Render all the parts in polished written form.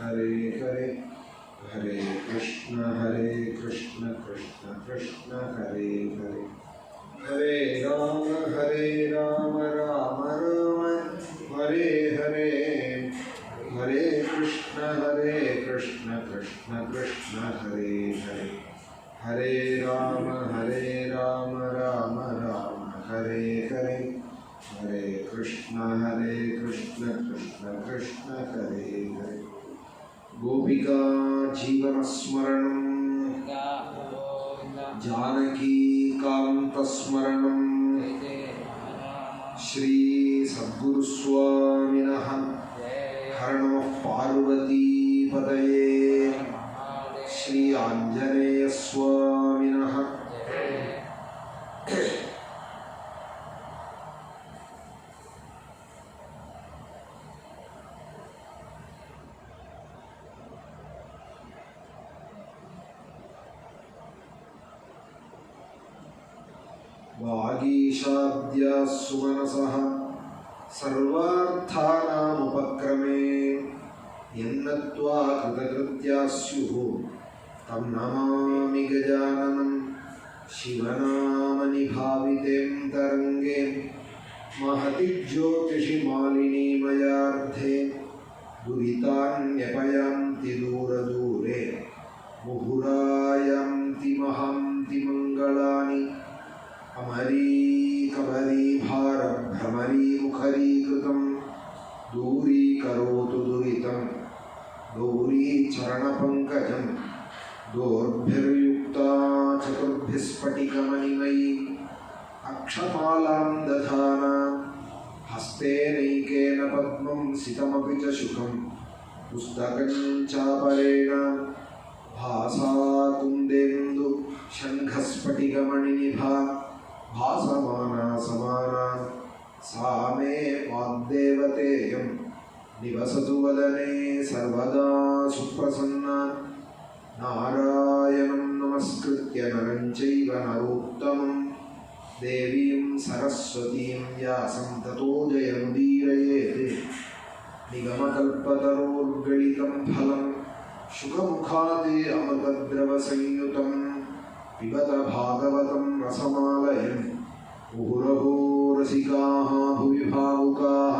हरे हरे हरे कृष्ण कृष्ण कृष्ण हरे हरे हरे राम राम राम हरे हरे हरे कृष्ण कृष्ण कृष्ण हरे हरे हरे राम राम राम हरे हरे हरे कृष्ण कृष्ण कृष्ण हरे हरे गोपिका जीवन स्मरणं जानकी कांत स्मरणं श्री सद्गुरु स्वामिनः हर नमः पार्वती पतये श्री आंजनेय स्वामिनः वागीशाद्या सुमनसः सर्वार्थानामुपक्रमे यन्नत्वा कृतकृत्या स्युः तं नमामि गजाननं शिवनामनिभावितें तरङ्गे महति ज्योतिषि मालिनी मयार्धे दुरितान्यपयान्ति दूरदूरे मुहुरायान्ति महान्ति मङ्गलानि अमरी कबरी भारभ्रमरी मुखरीकृतं दूरीकरोतु दुरितं गौरी चरणपङ्कजं दोर्भिर्युक्ता चतुर्भिस्फटिकमणिमयी अक्षमालां दधाना हस्तेनैकेन पद्मं सितमपि च शुकं पुस्तकं चापरेण भासा कुन्देन्दु शङ्खस्फटिकमणिनिभा भासमाना समाना सा मे वाग्देवतेयं निवसतु वदने सर्वदा सुप्रसन्ना नारायणं नमस्कृत्य नरं चैव नरोत्तमं देवीं सरस्वतीं व्यासं ततो जयमुदीरयेत् निगमकल्पतरोर्गलितं फलं शुकमुखात् अमृतद्रवसंयुतं पिबत भागवतं रसमालयं मुहुरहो रसिकाः भुवि भावुकाः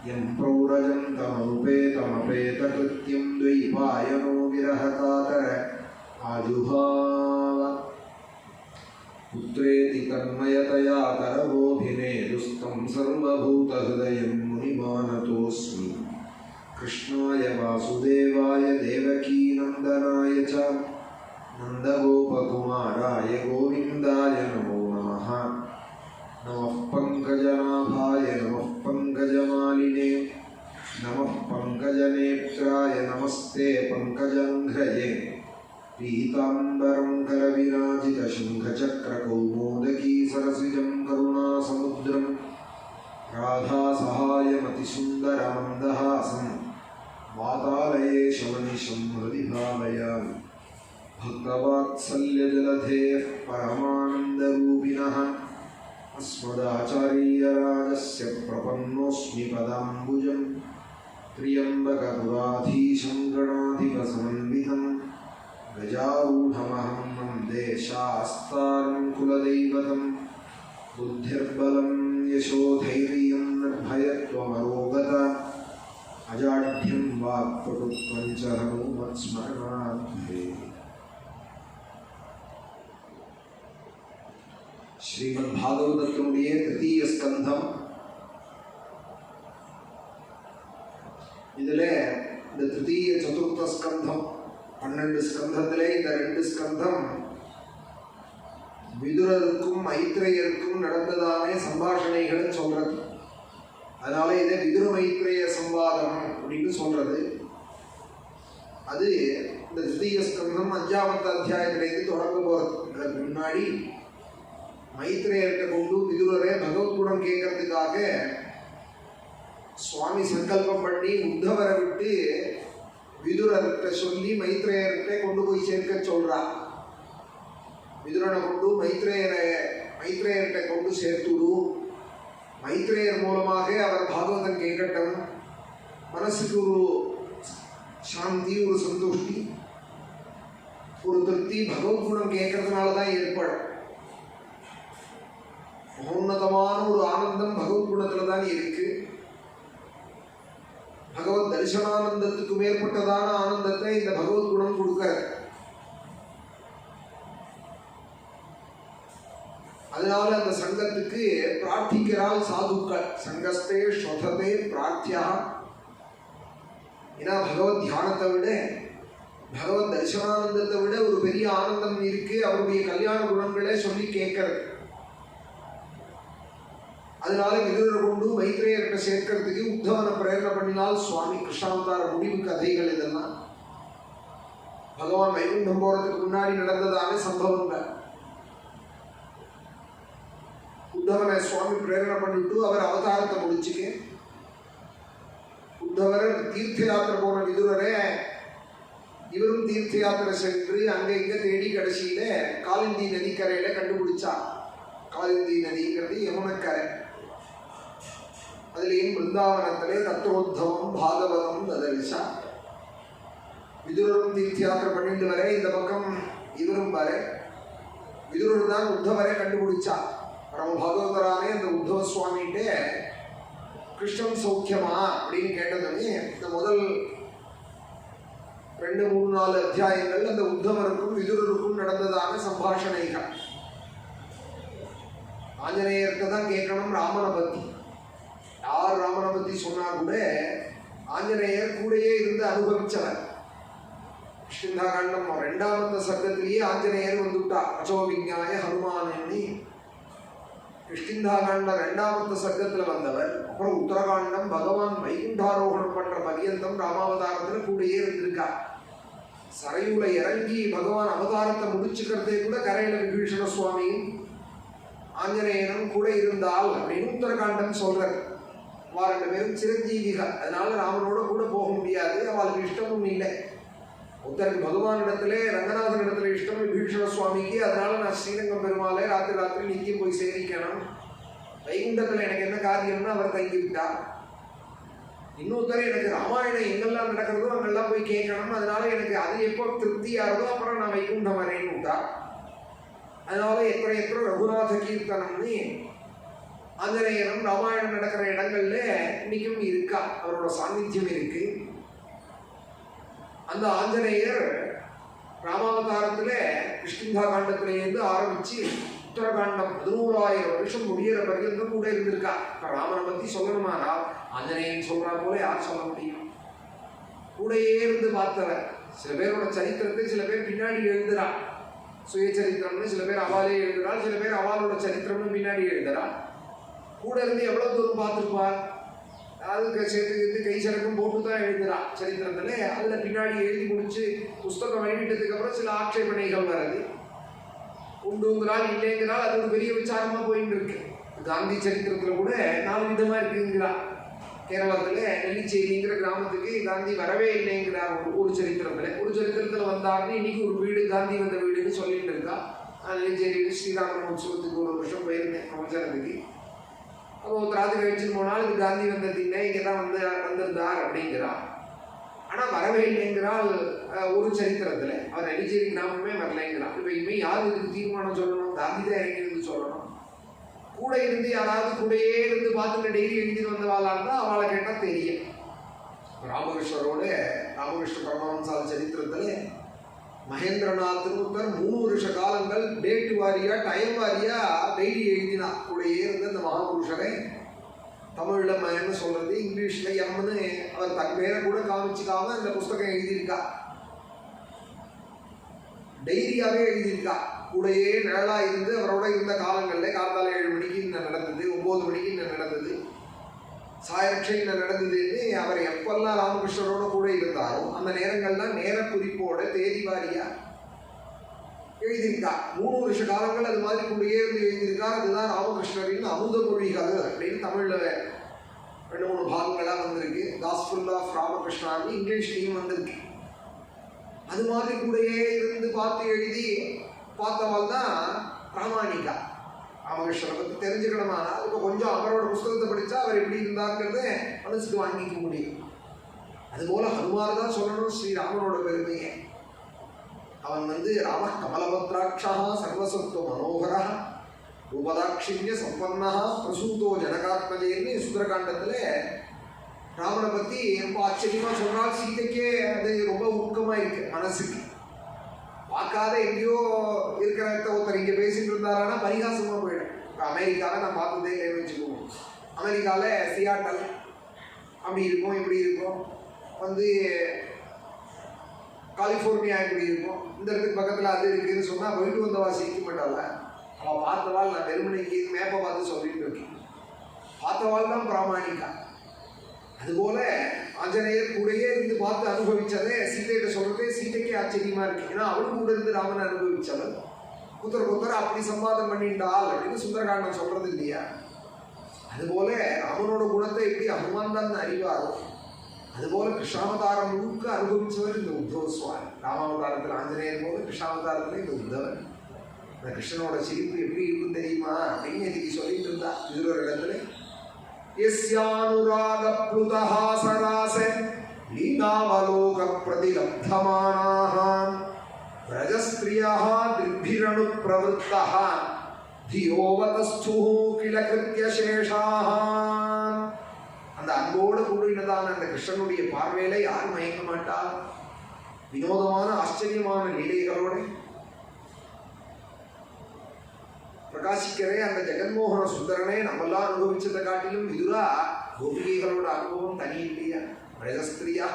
यं प्रौरजन्तमनुपेतमपेतकृत्यं द्वैपायनो विरहकातर आजुहाव पुत्रेति तन्मयतया तरवोऽभिनेदुस्तं सर्वभूतहृदयं मुनिमानतोऽस्मि कृष्णाय वासुदेवाय देवकीनन्दनाय च नन्दगोपकुमाराय गोविन्दाय नमो नमः नमः पङ्कजनाभाय नमः पङ्कजमालिने नमः पङ्कजनेत्राय नमस्ते पङ्कजङ्घ्रये पीताम्बरं करविराजितशङ्खचक्रकौमोदकी सरसिजं करुणासमुद्रं राधासहायमतिसुन्दरमन्दहासं वातालयेशमनिशं हृदि भावयामि भक्तवात्सल्यजलधेः परमानन्दरूपिणः अस्मदाचार्यराजस्य प्रपन्नोऽस्मि पदाम्बुजं त्र्यम्बकपुराधीशं गणाधिपसमन्वितं गजारूढमहं वन्दे शास्तारं कुलदैवतं बुद्धिर्बलं यशोधैर्यं निर्भयत्वमरोगता अजाढ्यं वाक्पटुत्वं च हनुमत्स्मरणात् भवेत्। श्रीमद्भागवतத்தினுடைய तृतीय स्कंधம் இதிலே இந்த तृतीय चतुर्थ स्कंधம் 12 ஸ்கந்தத்திலே இந்த 2 ஸ்கந்தம் விதுரருக்கும் மைத்ரேயருக்கும் நடந்ததான சம்பாஷணைகளை சொல்றது. அதனால இதை விதுர மைத்ரேய சம்வாதம் அப்படின்னு சொல்றது. அது இந்த तृतीय ஸ்கந்தம் 5வது அத்தியாயத்திலிருந்து தொடங்க போறது. முன்னாடி மைத்ரேயர்கிட்ட கொண்டு விதுரரை பகவத்குணம் கேட்கறதுக்காக சுவாமி சங்கல்பம் பண்ணி உத்தவரை விட்டு விதுரர்கிட்ட சொல்லி மைத்ரேயர்கிட்ட கொண்டு போய் சேர்க்க சொல்றா. விதுரனை கொண்டு மைத்ரேயர்கிட்ட கொண்டு சேர்த்துடு, மைத்ரேயர் மூலமாக அவர் பாகவதம் கேட்கட்டும், மனசுக்கு ஒரு சாந்தி, ஒரு சந்தோஷ்டி, ஒரு திருப்தி பகவத்குணம் கேட்கறதுனால தான் ஏற்படும். மகோன்னதமான ஒரு ஆனந்தம் பகவத்குணத்துல தான் இருக்கு. பகவத் தரிசனானந்தத்துக்கு மேற்பட்டதான ஆனந்தத்தை இந்த பகவத்குணம் கொடுக்கிறது. அதனால அந்த சங்கத்துக்கு பிரார்த்திக்கிறாள் சாதுக்கள். சங்கஸ்தே ஸ்வததே பிரார்த்தியா. ஏன்னா பகவத் தியானத்தை விட, பகவத் தரிசனானந்தத்தை விட ஒரு பெரிய ஆனந்தம் இருக்கு அவருடைய கல்யாண குணங்களே சொல்லி கேட்கறது. அதனால விதுரரை கொண்டு மைத்ரேயர்கிட்ட சேர்க்கறதுக்கு உத்தவனை பிரேரணை பண்ணினால் சுவாமி கிருஷ்ணாவதார முடிவு கதைகள் இதெல்லாம் பகவான் வைகுண்டம் போறதுக்கு முன்னாடி நடந்ததான சம்பவங்கள். உத்தவனை சுவாமி பிரேரணை பண்ணிட்டு அவர் அவதாரத்தை முடிச்சுக்க, உத்தவர் தீர்த்த யாத்திரை போன விதுரரே இவரும் தீர்த்த யாத்திரை சென்று அங்க இங்க தேடி கடைசியில காலிந்தி நதிக்கரையில கண்டுபிடிச்சா. காலிந்தி நதிங்கிறது யமுனக்கரை. அதுலேயும் பிருந்தாவனத்திலே தத்ரோத்தவம் பாகவதம் ததரிசா. விதுரரும் தீர்த்த யாத்திரை பண்ணிட்டு வர, இந்த பக்கம் இவரும் வர. விதுரர் தான் உத்தவரை கண்டுபிடிச்சா. பரம பாகவதரானே அந்த உத்தவ சுவாமிகிட்ட கிருஷ்ணன் சௌக்கியமா அப்படின்னு கேட்டதுமே இந்த முதல் 2, 3, 4 அத்தியாயங்கள் அந்த உத்தவருக்கும் விதுரருக்கும் நடந்ததான சம்பாஷணைகள். ஆஞ்சநேயர்கிட்ட தான் கேட்கணும் ராமனை பத்தி. யார் ராமனை பத்தி சொன்னா கூட ஆஞ்சநேயர் கூடையே இருந்து அனுபவிச்சவர். கிருஷ்ணகாண்டம் 2வது சர்க்கத்திலேயே ஆஞ்சநேயர் வந்துட்டா. அச்சோ விஞ்ஞாய ஹனுமான் எண்ணி கிருஷ்ணகாண்ட 2வது சர்க்கத்துல வந்தவர். அப்புறம் உத்தரகாண்டம் பகவான் வைகுண்டாரோகணம் பண்ற பரியந்தம் ராமாவதாரத்துல கூடையே இருந்திருக்கார். சரையூல இறங்கி பகவான் அவதாரத்தை முடிச்சுக்கிறதே கூட கரையில விபீஷண சுவாமியும் ஆஞ்சநேயனும் கூட இருந்தால் அப்படின்னு உத்தரகாண்டம் சொல்றார். அவ 2 பேரும் சிரஞ்சீவிகள். அதனால ராமனோட கூட போக முடியாது, அவளுக்கு இஷ்டமும் இல்லை. ஒருத்தருக்கு பகவானிடத்துல ரங்கநாதன் இடத்துல இஷ்டம் விபீஷண சுவாமிக்கு. அதனால நான் ஸ்ரீரங்கம் பெருமாளை ராத்திரி நித்தியம் போய் சேவிக்கணும், வைகுண்டத்துல எனக்கு என்ன காரியம்னு அவர் தங்கி விட்டார். இன்னொருத்தர் எனக்கு ராமாயணம் எங்கெல்லாம் நடக்கிறதோ அங்கெல்லாம் போய் கேட்கணும், அதனால எனக்கு அது எப்போ திருப்தியாகிறதோ அப்புறம் நான் வைகுண்டம் வரேன்னு விட்டார். அதனால எத்தனை ரகுநாத கீர்த்தனம்னு ஆஞ்சநேயரும் ராமாயணம் நடக்கிற இடங்கள்ல இன்னைக்கும் இருக்கா, அவரோட சாநித்தியம் இருக்கு. அந்த ஆஞ்சநேயர் ராமாவதாரத்துல கிருஷ்ணா காண்டத்திலேருந்து ஆரம்பிச்சு உத்தரகாண்டம் 11,000 வருஷம் முடிகிற பர்யந்தம் கூட இருந்திருக்கா. இப்ப ராமனை பத்தி சொல்லணுமானா ஆஞ்சநேயன் சொல்றா போல யார் சொல்ல முடியும்? கூடையே இருந்து பார்த்தவர். சில பேரோட சரித்திரத்தை சில பேர் பின்னாடி எழுதுறா. சுயச்சரித்திரம்னு சில பேர் அவாலே எழுதுறாள், சில பேர் அவாலோட சரித்திரம்னு பின்னாடி எழுதுறாள். கூட இருந்து எவ்வளவு தூரம் பார்த்துருப்பார்? அதுக்கு சேர்த்து கை சரக்கும் போட்டு தான் எழுதுறா சரித்திரத்துல. அதுல பின்னாடி எழுதி முடிச்சு புஸ்தகம் வெளியிட்டதுக்கு அப்புறம் சில ஆட்சேபனைகள் வருது. உண்டுங்கிறாள், இல்லைங்கிறாள். அது ஒரு பெரிய விசாரமா போயிட்டு இருக்கு. காந்தி சரித்திரத்துல கூட 4 விதமா இருக்குங்கிறா. கேரளத்துல நெல்லிச்சேரிங்கிற கிராமத்துக்கு காந்தி வரவே இல்லைங்கிறார் ஒரு சரித்திரத்துல. ஒரு சரித்திரத்துல வந்தாருன்னு இன்னைக்கு ஒரு வீடு காந்தி வந்த வீடுன்னு சொல்லிட்டு இருக்கா. நெல்லிச்சேரியில் ஸ்ரீராமன் உற்சவத்துக்கு 1 வருஷம் போயிருந்தேன் பிரவச்சனத்துக்கு. அப்போ ஒருத்தராது கழிச்சுன்னு போனால் இது காந்தி வந்ததில்லை, இங்கே தான் வந்திருந்தார் அப்படிங்கிறார். ஆனால் வரவே இல்லைங்கிறால் ஒரு சரித்திரத்தில். அவர் நெல்லிச்சேரி கிராமமே வரலைங்கிறார். இப்போ இனிமேல் யார் இதுக்கு தீர்மானம் சொல்லணும்? காந்தி தான் இறங்கிருந்து சொல்லணும். கூட இருந்து யாராவது கூடையே இருந்து பார்த்துட்டு டெய்லி எழுதிட்டு வந்தவாளா இருந்தால் அவளை கேட்டால் தெரியும். ராமகிருஷ்ணரோட ராமகிருஷ்ண பரமஹம்சால் சரித்திரத்தில் மகேந்திரநாத்னு ஒருத்தர் 3 வருஷ காலங்கள் டேட்டு வாரியா டைம் வாரியா டெய்லி எழுதினா. கூடையே இருந்து அந்த மகாபுருஷரை தமிழ்ல மன்னு சொல்றது, இங்கிலீஷ்ல எம்னு அவர் தன் பேரை கூட காமிச்சுக்காம அந்த புஸ்தகம் எழுதியிருக்கா. டைரியாவே எழுதியிருக்கா. கூடையே நிழலா இருந்து அவரோட இருந்த காலங்கள்ல காத்தால 7 மணிக்கு என்ன நடந்தது, 9 மணிக்கு என்ன நடந்தது, சாயரட்சை என்ன நடந்ததுன்னு அவர் எப்பெல்லாம் ராமகிருஷ்ணரோட கூட இருந்தாரோ அந்த நேரங்கள்லாம் நேர குறிப்போட தேதி வாரியா எழுதியிருக்கா. 3 வருஷ காலங்கள் அது மாதிரி கூடயே இருந்து எழுதியிருக்கார். அதுதான் ராமகிருஷ்ணரின் அமுத மொழிகள் அப்படின்னு தமிழ்ல 2-3 பாகங்களா வந்திருக்கு. காஸ்பல் ஆஃப் ராமகிருஷ்ணான்னு இங்கிலீஷ்லையும் வந்திருக்கு. அது மாதிரி கூடயே இருந்து பார்த்து எழுதி பார்த்தவள் தான் பிராமாணிகா. ராமகிருஷ்ணரை பற்றி தெரிஞ்சுக்கணுமானா இப்போ கொஞ்சம் அவரோட புஸ்தகத்தை படித்தா அவர் எப்படி இருந்தாருங்கிறத மனசுக்கு வாங்கிக்க முடியும். அதுபோல ஹனுமார் தான் சொல்லணும் ஸ்ரீராமனோட பெருமையை. அவன் ராம கமலபத்ராட்சா சர்வசத்துவ மனோகரா ரூபதாட்சிண்ய சம்பன்னா பிரசூதோ ஜனகாத்மஜேன்னு சுந்தரகாண்டத்துல ராமனை பத்தி ரொம்ப ஆச்சரியமா சொல்றாள். சீதைக்கே அது ரொம்ப ஊக்கமா இருக்கு மனசுக்கு. பார்க்காத எங்கேயோ இருக்கிற ஒருத்தர் இங்க பேசிட்டு இருந்தாரானா பரிகாசமா போயிடும். இப்போ அமெரிக்காவில் நான் பார்த்ததே இல்லைன்னு வச்சுக்குவோம். அமெரிக்காவில் சியாட்டல் அப்படி இருக்கும், இப்படி இருக்கும். கலிஃபோர்னியா இப்படி இருக்கும். இந்த இடத்துக்கு பக்கத்தில் அது இருக்குதுன்னு சொன்னால் போயிட்டு வந்தவா சிரிக்க மாட்டாள. அவள் பார்த்தவாள் நான் வெறுமனைக்கு மேப்பை பார்த்து சொல்லிட்டு இருக்கேன். பார்த்தவாள் தான் பிராமணிக்கா. அதுபோல ஆஞ்சநேயர் கூடயே இருந்து பார்த்து அனுபவிச்சதே சீதையிட்ட சொல்றதே சீதைக்கே ஆச்சரியமா இருக்கு. ஏன்னா அவளும் கூட இருந்து ராமன் அனுபவிச்சவள். குத்தர் அப்படி சம்பாதம் பண்ணிண்டாள் அப்படின்னு சுந்தரகாண்டம் சொல்றது இல்லையா? அதுபோல ராமனோட குணத்தை எப்படி ஹனுமான் தான் அறிவாரோ அதுபோல கிருஷ்ணாவதாரம் முழுக்க அனுபவிச்சவர் இந்த உத்தவ சுவாமி. ராமாவதாரத்தில் ஆஞ்சநேயர் போல கிருஷ்ணாவதாரத்துல இந்த உத்தவன். இந்த கிருஷ்ணனோட சிரிப்பு எப்படி இருக்கும் தெரியுமா அப்படின்னு இன்னைக்கு சொல்லிட்டு இருந்தா இன்னொரு இடத்துல. யஸ்யானுராக ப்ளுதஹாசராச லீலாவலோக பிரதிலப்தமானாஹ பிரஜஸ்த்ரியஹ திர்பிரணு பிரவృத்தஹ தியோவதஸ்துஹு கில கிருத்யசேஷாஹ. அந்த அன்போடு கூடினதான அந்த கிருஷ்ணனுடைய பார்வையில யார் மயக்க மாட்டா? வினோதமான ஆச்சரியமான லீலைகளோட பிரகாசிக்கிறே அந்த ஜெகன்மோகன சுந்தரனே நம்மெல்லாம் அனுபவிச்சதை காட்டிலும் விதுரா கோபிகைகளோட அனுபவம் தனி இல்லையா? பிரஜஸ்திரியா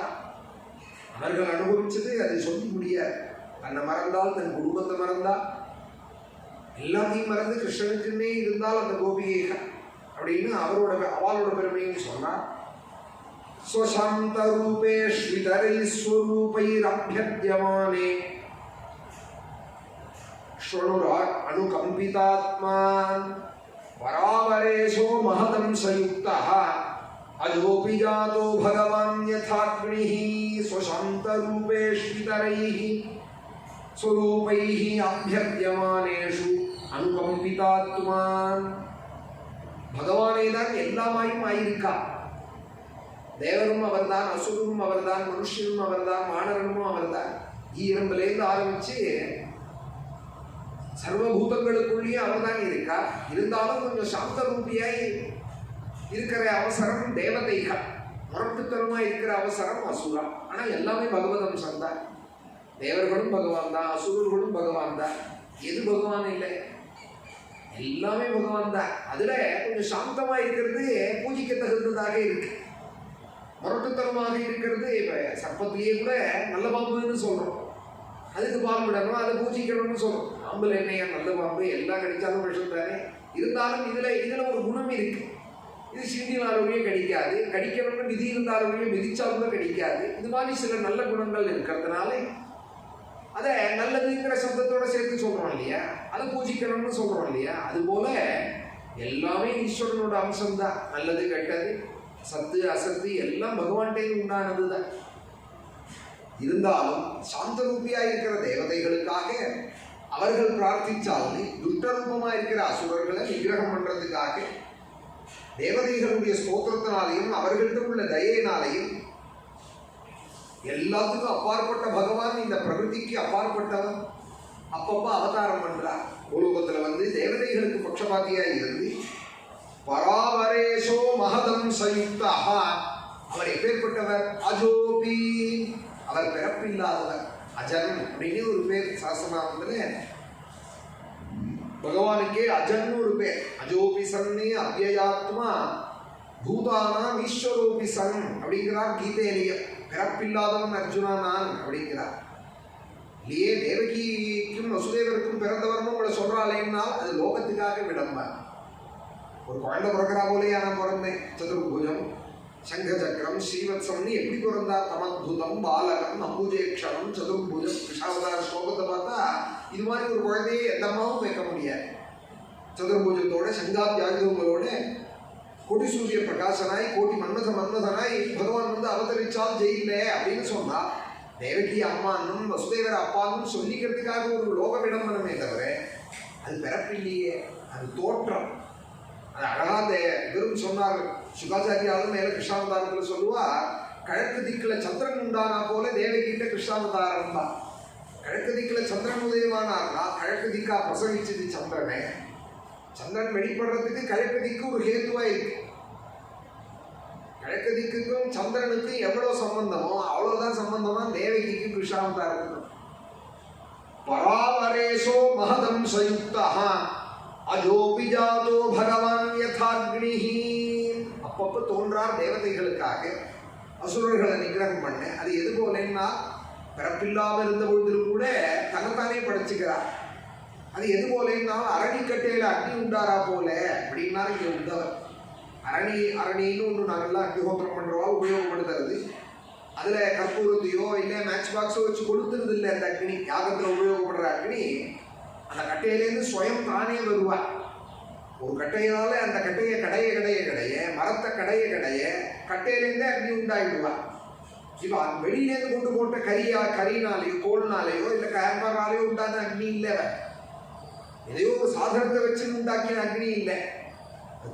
அவர்கள் அனுபவிச்சது அதை சொல்லி முடியாது. தன்னை மறந்தால் தன் குடும்பத்தை மறந்தா எல்லாத்தையும் மறந்து கிருஷ்ணனுக்குன்னே இருந்தால் அந்த கோபிகைகள் அப்படின்னு அவளோட பெருமையும் சொன்னார். ஸ்வசாந்த ரூபே ஸ்விதரை ஸ்வரூபைரப்யத்யமானே ஷ்வணுராட் அனுகம்பிதாத்மா பராவரேஷோ மஹதம் சயுக்தஹ அஜோபி ஜாதோ பகவான் யதாக்னிஹி ஸ்வசாந்த ரூபே ஸ்விதரைஹி ஸ்வரூபைஹி அப்யத்யமானேஷு அனுகம்பிதாத்மா. பகவானே தான் எல்லாமாயும் ஆயிருக்கா. தேவரும் அவர்தான், அசுரனும் அவர்தான், மனுஷனும் அவர்தான், வானரனும் அவர்தான். ஈரம்பிலேருந்து ஆரம்பிச்சு சர்வபூதங்களுக்குள்ளேயே அவர்தான் இருக்கா. இருந்தாலும் கொஞ்சம் சாந்த ரூபியாய் இருக்கிற அவசரம் தேவதைகள், முரட்டுத்தனமா இருக்கிற அவசரம் அசுரா. ஆனா எல்லாமே பகவத் அம்சம் தான். தேவர்களும் பகவான் தான், அசுரர்களும் பகவான் தான். எது பகவான் இல்லை? எல்லாமே பகவான் தான். அதுல கொஞ்சம் சாந்தமா இருக்கிறது பூஜிக்க தகுந்ததாக இருக்கு. முரட்டுத்தனமாக இருக்கிறது இப்ப சர்ப்பத்திலேயே கூட நல்ல பாம்புன்னு சொல்றோம். அதுக்கு பாம்பு விடணும், அதை பூஜிக்கணும்னு சொல்றோம். பாம்புல என்னையா நல்ல பாம்பு, எல்லாம் கடிச்சாலும் விஷம் தானே. இருந்தாலும் இதுல ஒரு குணம் இருக்கு. இது சிந்தினாலுமே கடிக்காது, கடிக்கணும்னு விதி இருந்தாலுமே மிதிச்சாலுமே கடிக்காது. இது மாதிரி சில நல்ல குணங்கள் இருக்கிறதுனால அதை நல்லதுங்கிற சப்தத்தோட சேர்த்து சொல்றோம் இல்லையா? அதை பூஜிக்கணும்னு சொல்றோம் இல்லையா? அதுபோல எல்லாமே ஈஸ்வரனோட அம்சம்தான். நல்லது கெட்டது, சத்து அசத்து எல்லாம் பகவான்கிட்ட உண்டானது தான். இருந்தாலும் சாந்த ரூபியா இருக்கிற தேவதைகளுக்காக அவர்கள் பிரார்த்திச்சாலும் துஷ்டரூபமா இருக்கிற அசுரர்களை நிகிரகம் பண்றதுக்காக தேவதைகளுடைய ஸ்தோத்திரத்தினாலையும் அவர்கள்ட்ட உள்ள தயையினாலையும் எல்லாத்துக்கும் அப்பாற்பட்ட பகவான் இந்த பிரகிருதிக்கு அப்பாற்பட்டவன் அப்பப்ப அவதாரம் பண்றார். பூலோகத்துல தேவதைகளுக்கு பட்சபாத்தியா இருந்து பராவரேஷோ மஹதம் சயுக்தா. அவர் எப்பேற்பட்டவர்? அஜோபி, அவர் பிறப்பில்லாதவர். அஜன் அப்படின்னு ஒரு பேர் சாஸ்திரநாமத்துல பகவானுக்கே அஜன் ஒரு பேர். அஜோபி சன்னே அவ்யயாத்மா பூதானாம் ஈஸ்வரோபி சன் அப்படிங்கிறார் கீதையிலேயே. பிறப்பில்லாதவன் அர்ஜுனா நான் அப்படிங்கிறார். இல்லையே தேவகிக்கும் வசுதேவருக்கும் பிறந்தவர்னு உங்களை சொல்றாளேன்னா அது லோகத்துக்காக விளம்பர். ஒரு குழந்தை பிறக்கிறா போலேயே நான் பிறந்தேன். சதுர்புஜம் சங்க சக்கரம் ஸ்ரீவத்சம்னு எப்படி பிறந்தா? தமத்புதம் பாலகம் அம்புஜேக்ஷரம் சதுர்புஜம். கிருஷ்ணாவதார ஸ்லோகத்தை பார்த்தா இது மாதிரி ஒரு குழந்தையை எந்த அம்மாவும் வைக்க முடியாது. சதுர்புஜத்தோட சங்காத்யாயுதங்களோட கோடி சூரிய பிரகாசனாய் கோடி மன்மதனாய் பகவான் அவதரிச்சால் ஜெயில அப்படின்னு சொன்னா தேவகி அம்மானும் வசுதேவர அப்பானும் சொல்லிக்கிறதுக்காக ஒரு லோக விளம்பரமே தவிர அது பிறப்பில்லையே, அது தோற்றம். அது அழகா அந்த இவரும் சொன்னார், சுகாச்சாரியாலும் மேல கிருஷ்ணாவதாரத்தில் சொல்லுவா, கிழக்கு திக்குல சந்திரன் உண்டானா போல தேவகிட்ட கிருஷ்ணாவதாரம் தான். கிழக்கு திக்குல சந்திரன் உதயமானார்னா கிழக்கு திக்கா பிரசவிச்சது சந்திரனை. சந்திரன் வெளிப்படுறதுக்கு கிழக்கு திக்கு ஒரு ஹேத்துவா இருக்கு. கிழக்கு திக்குக்கும் சந்திரனுக்கும் எவ்வளவு சம்பந்தமோ அவ்வளவுதான் சம்பந்தமா தேவகிக்கு கிருஷ்ணாவதாரத்துக்கும். பராவரேஷோ மகதம் சயுக்தா அஜோபி ஜாதோ பகவான் யதாக்னிஹி. அப்பப்போ தோன்றார் தேவதைகளுக்காக அசுரர்களை நிகிரகம் பண்ண. அது எது போலன்னா பிறப்பில்லாமல் இருந்த பொழுதிலும் கூட தன்னைத்தானே படைச்சுக்கிறார். அது எது போலன்னா அரணிக்கட்டையில அக்னி உண்டாரா போல அப்படின்னா இங்கே உண்டவர். அரணின்னு ஒன்று நாங்கள்லாம் அக்னிஹோத்திரம் பண்ணுறவா உபயோகப்படுத்துறது. அதில் கற்பூரத்தையோ இல்லை மேட்ச் பாக்ஸோ வச்சு கொடுத்துருது இல்லை. அந்த அக்னி யாகத்தில் உபயோகப்படுற அக்னி அந்த கட்டையிலேருந்து ஸ்வயம் தானே வருவார். ஒரு கட்டையினால அந்த கட்டையை கடைய மரத்தை கடைய கட்டையிலேருந்தே அக்னி உண்டாகிடுவார். இப்போ வெளியிலேருந்து கொண்டு போட்ட கரினாலேயோ கோல்னாலேயோ இல்லை கேம்பராலேயோ உண்டான அக்னி இல்லை. எதையோ ஒரு சாதனத்தை வச்சு உண்டாக்கின அக்னி இல்லை.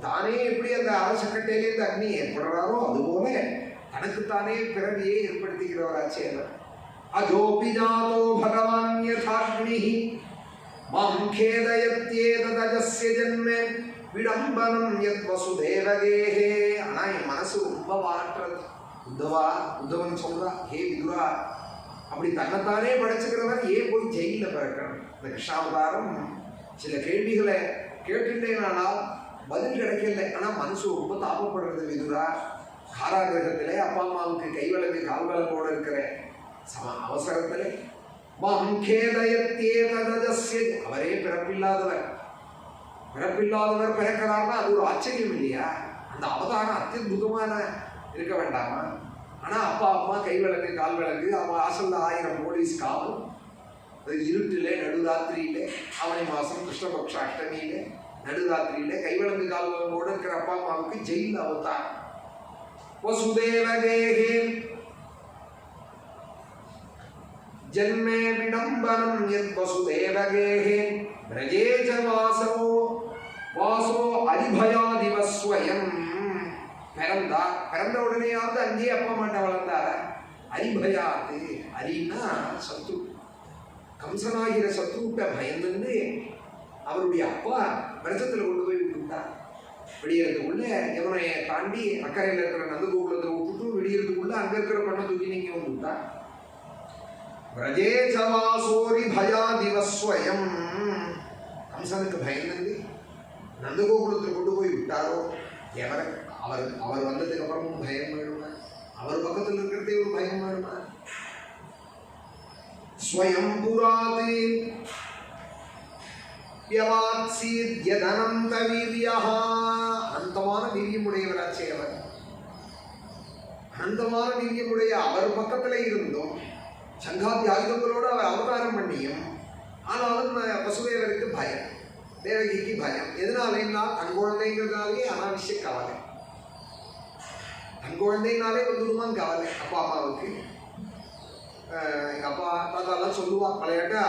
தானே எப்படி அந்த அரசக்கட்டையிலேருந்து அக்னி ஏற்படுறாரோ அதுபோல தனக்குத்தானே பிறவியை ஏற்படுத்திக்கிறவராச்சே. அஜோபி ஜாதோ பகவான் யதாக்னிஹி மாம் கேதயத்யேததஜஸ்ய ஜன்மே விடம்பனம் யத் வசுதேவகேஹே. ஆனா என் மனசு ரொம்ப வாட்டுறது. உத்தவன் சொல்றா, ஹே விதுரா, அப்படி தன்னைத்தானே படைச்சுக்கிறவன் ஏன் போய் ஜெயிலில் பிறக்கணும்? இந்த கிருஷ்ணாவதாரம் சில கேள்விகளை கேட்டுட்டேனானா பதில் கிடைக்கல. ஆனால் மனசு ரொம்ப தாபப்படுறது. விதுரா காராகிரகத்திலே அப்பா அம்மாவுக்கு கைவழக்கு கால்வழக்கோடு இருக்கிற அவசரத்தில் அவரே பிறப்பில்லாதவர் பிறக்கிறார்னா அது ஒரு ஆச்சரியம் இல்லையா? அந்த அவதாரம் அத்தியுதமான இருக்க வேண்டாமா? ஆனால் அப்பா அம்மா கைவிளக்கு கால்விளக்கு அவன் வாசல்ல 1000 போலீஸ் காவல். அது இருட்டிலே நடுராத்திரியிலே அவனை மாதம் கிருஷ்ணபக்ஷ அஷ்டமியிலே நடுராத்திரியிலே கைவிளக்கு கால்விளக்கோடு இருக்கிற அப்பா அம்மாவுக்கு ஜெயில் அவதாரம். வசுதேவகேஹே ஜன்மே விடம்பனம் யத் வசுதேவகேஹே பிரஜே ச வாசோ அரிபயாதிவஸ்வயம். பிறந்த உடனேயாவது அங்கேயே அப்பா அம்மாட்ட வளர்ந்தார. அரிபயாது, அரின்னா சத்ரு. கம்சனாகிற சத்ருட்ட பயந்துன்னு அவருடைய அப்பா பிரஜத்தில் கொண்டு போய் விட்டுட்டார். விடியறதுக்குள்ள எவனை தாண்டி அக்கறையில் இருக்கிற நந்தகோகுலத்தில் விட்டுட்டு விடியறதுக்குள்ள அங்க இருக்கிற பண்ண தூக்கி நீங்க வந்துட்டா. பிரஜே சவாசோரி பயாதிவஸ்வயம். கம்சனுக்கு பயந்து நந்தகோகுலத்தில் கொண்டு போய் விட்டாரோ எவரை அவர் வந்ததுக்கு அப்புறமும் பயம் வேணுமா? அவர் பக்கத்தில் இருக்கிறதே ஒரு பயம் வேணுமா? ஸ்வயம் புராதி யவாத்சீத்யதனந்த வீர்யஹ. அனந்தமான வீரியமுடையவராச்சே அவர். அனந்தமான வீரியமுடைய அவர் பக்கத்தில் இருந்தும் சங்காத்தி ஆயுதங்களோடு அவர் அவதாரம் பண்ணியும் ஆனாலும் வசுதேவருக்கு பயம், தேவகிக்கு பயம். எதனாலேன்னா தன் குழந்தைங்கிறதுனாலே அனாவசிய கவலை. தன் குழந்தைனாலே வந்துடுமான் கவலை அப்பா அம்மாவுக்கு. எங்கள் அப்பா தாத்தாலாம் சொல்லுவாள் பழையாட்டா,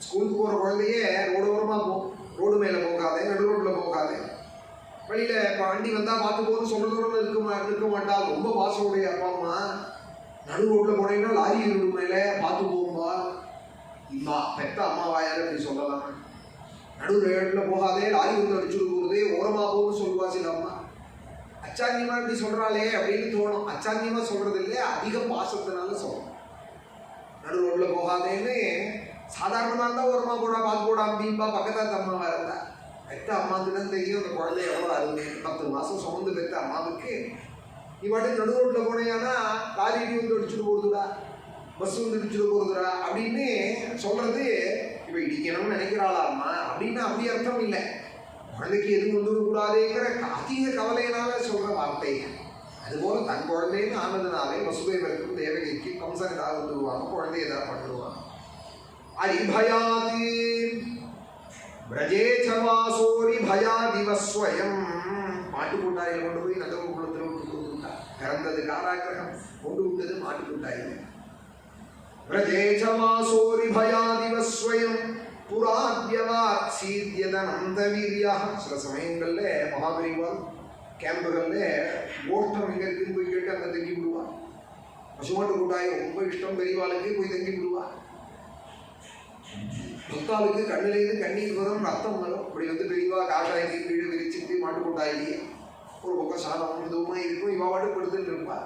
ஸ்கூலுக்கு போகிற குழந்தையே ரோடோரமாக ரோடு மேலே போகாதே, நடு ரோட்டில் போகாதே, வழியில் இப்போ வண்டி வந்தால் பார்த்து போகணும்னு சொல்கிறதோடு இருக்க மாட்டாள். ரொம்ப பாசமுடைய அப்பா அம்மா. நடு ரோட்டில் போனீங்கன்னா லாரி ரோடு மேலே பார்த்து போகும்பா. இம்மா பெத்த அம்மா வாயால் அப்படி சொல்லலாம். நடு ரோட்டில் போகாதே, லாரி வந்து அடிச்சுட்டு போகுதே, ஓரமாக போகும்னு சொல்லுவா சில அம்மா. அச்சாங்கியமாக இப்படி சொல்கிறாளே அப்படின்னு தோணும். அச்சாங்கியமாக சொல்கிறது இல்லை, அதிக பாசத்தினால சொல்லணும். நடு ரோட்டில் போகாதேன்னு சாதாரணமாக இருந்தால் ஓரமாக போடா பார்த்து போடா அப்படின்பா. பக்கத்தாத்த அம்மாவாக இருந்தா பெத்த அம்மாவுக்கு தான் தெரியும் அந்த குழந்தை எவ்வளோ அருமை. 10 மாதம் சுமந்து பெற்ற அம்மாவுக்கு நீ பாட்டு நடு ரோட்டில் போனீங்கன்னா லாரி வந்து அடிச்சுட்டு போகுதுடா, பஸ் வந்து அடிச்சுட்டு போகுதுடா அப்படின்னு சொல்கிறது. இப்போ இடிக்கணும்னு நினைக்கிறாளா அம்மா அப்படின்னா அப்படி அர்த்தம் இல்லை. குழந்தைக்கு எதுவும் வந்துவிடக்கூடாதுங்கிற அதிக கவலையினால சொல்கிற வார்த்தை. அதுபோல் தன் குழந்தைன்னு ஆனதுனாலே வசுதேவருக்கும் தேவகிக்கு கம்சன் ஏதாவது வந்துடுவாங்க, குழந்தை ஏதாவது பண்ணிடுவாங்க. அரிபயாதி பிரஜே சவாசோரி பயாதிவஸ்வயம். மாட்டுக்கூட்டாயில் கொண்டு போய் நந்தகோகுலத்தில் விட்டு கொடுத்துட்டார். பிறந்தது காராகிரகம், கொண்டு விட்டது மாட்டுக்கூட்டாயில். பிரஜே சவாசோரி பயாதிவஸ்வயம் புராத்யவாத் சீத்யதனந்த வீரியா. சில சமயங்களில் மகாபரிவால் கேம்புகளில் ஓட்டம் எங்கே இருக்குன்னு போய் கேட்டு அங்கே தங்கி விடுவார். பசுமாட்டு கூட்டாய் ரொம்ப இஷ்டம் பெரியவாளுக்கு போய் தங்கி விடுவா. பக்தாளுக்கு கண்ணிலேருந்து கண்ணீர் வரும், ரத்தம் வரும். அப்படி வந்து பெரியவா காஷாயத்தை வீடு விரிச்சுட்டு மாட்டு கூட்டாயிலேயே ஒரு பக்கம் சாதம் மிதமாக இருக்கும். இவா பாட்டு படுத்துட்டு இருப்பா.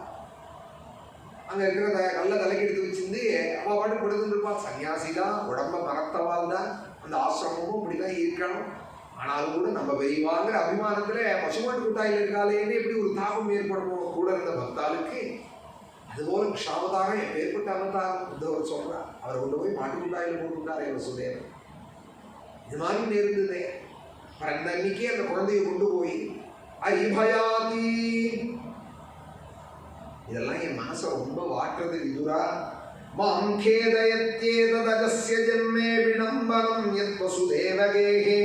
அங்கே இருக்கிற கல்லை தலைக்கு எடுத்து வச்சிருந்து அவள் பாட்டு படுத்துட்டு இருப்பா. சன்னியாசி தான், உடம்ப மறத்தவாள் தான், அந்த ஆசிரமமும் இப்படிதான் இருக்கணும். ஆனாலும் கூட நம்ம பெரியவாங்கிற அபிமானத்துல பசுமாட்டு கூட்டாயில் இருக்காளேன்னு எப்படி ஒரு தாபம் ஏற்படணும் கூட இருந்த பக்தாளுக்கு. அதுபோல கிருஷ்ணாவதாரம் எப்பேற்பட்ட அவதாரம் புத்தவர் சொல்றார். அவர் கொண்டு போய் மாட்டு கூட்டாயில் போட்டுட்டாரே வசுதேவன். இது மாதிரி நேர்ந்ததே. பிறந்த அன்னைக்கே அந்த குழந்தைய கொண்டு போய் ஐபயாதி, இதெல்லாம் என் மனசை ரொம்ப வாட்டுறது. விதுரா மாம் கேதயத்யேததஜஸ்ய ஜன்மே விடம்பரம் யத் வசுதேவகேஹே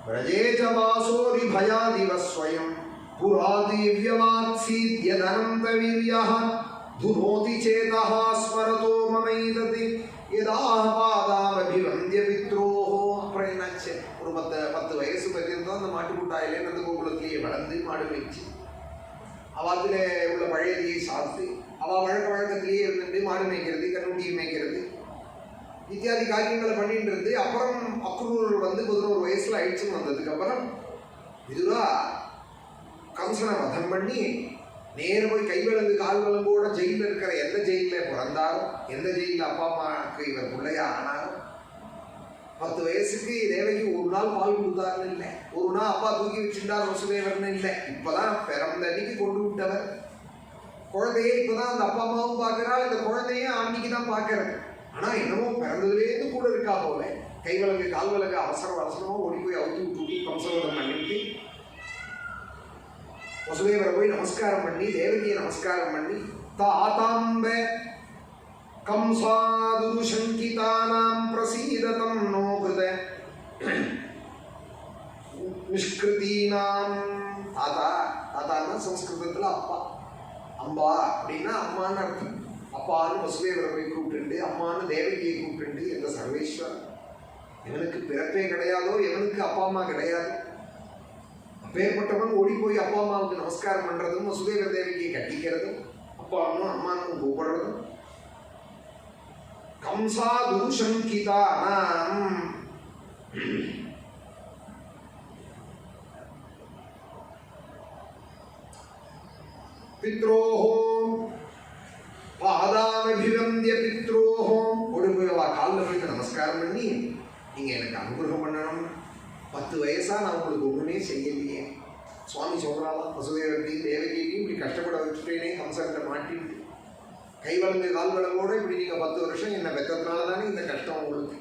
பிரஜே ச வாசோரி பயாதிவ ஸ்வயம் புராதிவ்யவாத்சீத் யதனந்த வீர்யஹ துனோதி சேதஹ ஸ்மரதோ மமைததி யதாஹ பாதாமபிவந்திய பித்ரோஹோ. அப்புறம் என்னாச்சு, ஒரு 10 வயசு பற்றியிருந்தோம். அந்த மாட்டுக்கூட்டாயிலே அந்த கோகுலத்திலேயே வளர்ந்து மாடு மேய்ச்சி அவாத்துல உள்ள பழையதையை சாப்பிட்டு அவள் வழக்கத்திலேயே இருந்துட்டு மாடு மேய்க்கிறது, கண்ணுட்டியை மேய்க்கிறது இத்தியாதி காரியங்களை பண்ணிட்டு இருந்து அப்புறம் அக்ரூர் வந்து 11 வயசுல ஆயிடுச்சுன்னு வந்ததுக்கப்புறம் விதுரா கம்சனை வதம் பண்ணி நேர போய் கைவிலங்கு கால்விலங்கோட ஜெயிலில் இருக்கிற எந்த ஜெயிலில் பிறந்தாரோ, எந்த ஜெயிலில் அப்பா அம்மாவுக்கு இவர் பிள்ளையா ஆனாரோ, 10 வயசுக்கு தேவகி ஒரு நாள் பால் கொடுத்தாருன்னு இல்லை, ஒரு நாள் அப்பா தூக்கி வச்சுட்டார் வசுதேவர்னு இல்லை. இப்போதான் பிறந்த அன்னைக்கு கொண்டு விட்டவர் குழந்தையே. இப்போதான் அந்த அப்பா அம்மாவும் பார்க்குறாள், இந்த குழந்தைய அன்னைக்கு தான் பார்க்கறது. ஆனால் என்னமோ பிறந்ததுலேருந்து கூட இருக்கா போல. கைவிலங்கு கால்விலங்கு அவசரமாக ஓடி போய் அவுத்து விட்டு கம்சவதம் பண்ணிட்டு வசுதேவரை போய் நமஸ்காரம் பண்ணி தேவகியை நமஸ்காரம் பண்ணி தாதாம்ப கம்சாதுரு சங்கிதானாம் பிரசீததம் நோ கிருத நிஷ்கிருதீனாம். தாத்தான்னா சம்ஸ்கிருதத்தில் அப்பா, அம்பா அப்படின்னா அம்மான்னு அர்த்தம். அப்பான்னு வசுதேவரை போய் கூப்பிட்டு அம்மான்னு தேவகியை கூப்பிட்டு, எந்த சர்வேஸ்வரன் எவனுக்கு பிறப்பே கிடையாதோ, எவனுக்கு அப்பா அம்மா கிடையாது, அப்பேற்பட்டவன் ஓடி போய் அப்பா அம்மாவுக்கு நமஸ்காரம் பண்றதும் வசுதேவ தேவகியை கட்டிக்கிறதும் அப்பாவும் அம்மானும் கூப்பிடுறதும். கம்சா துருசங்கிதானாம் பித்ரோஹோ பாதாமபிவந்திய பித்ரோஹோ. ஓடி போய் அவ காலில் போய் நமஸ்காரம் பண்ணி, நீங்க எனக்கு அனுகிரகம் பண்ணணும், 10 வயசா நான் உங்களுக்கு ஒன்றுமே செய்யலையே. சுவாமி சொல்றாலாம், வசுதேவர்கிட்டையும் தேவகிட்டையும் இப்படி கஷ்டப்பட வச்சுட்டேனே, கம்சன்கிட்ட மாட்டிட்டு கைவலங்கு கால்வலங்கோட இப்படி நீங்கள் 10 வருஷம் என்னை பெற்றதுனால தானே இந்த கஷ்டம் உங்களுக்கு.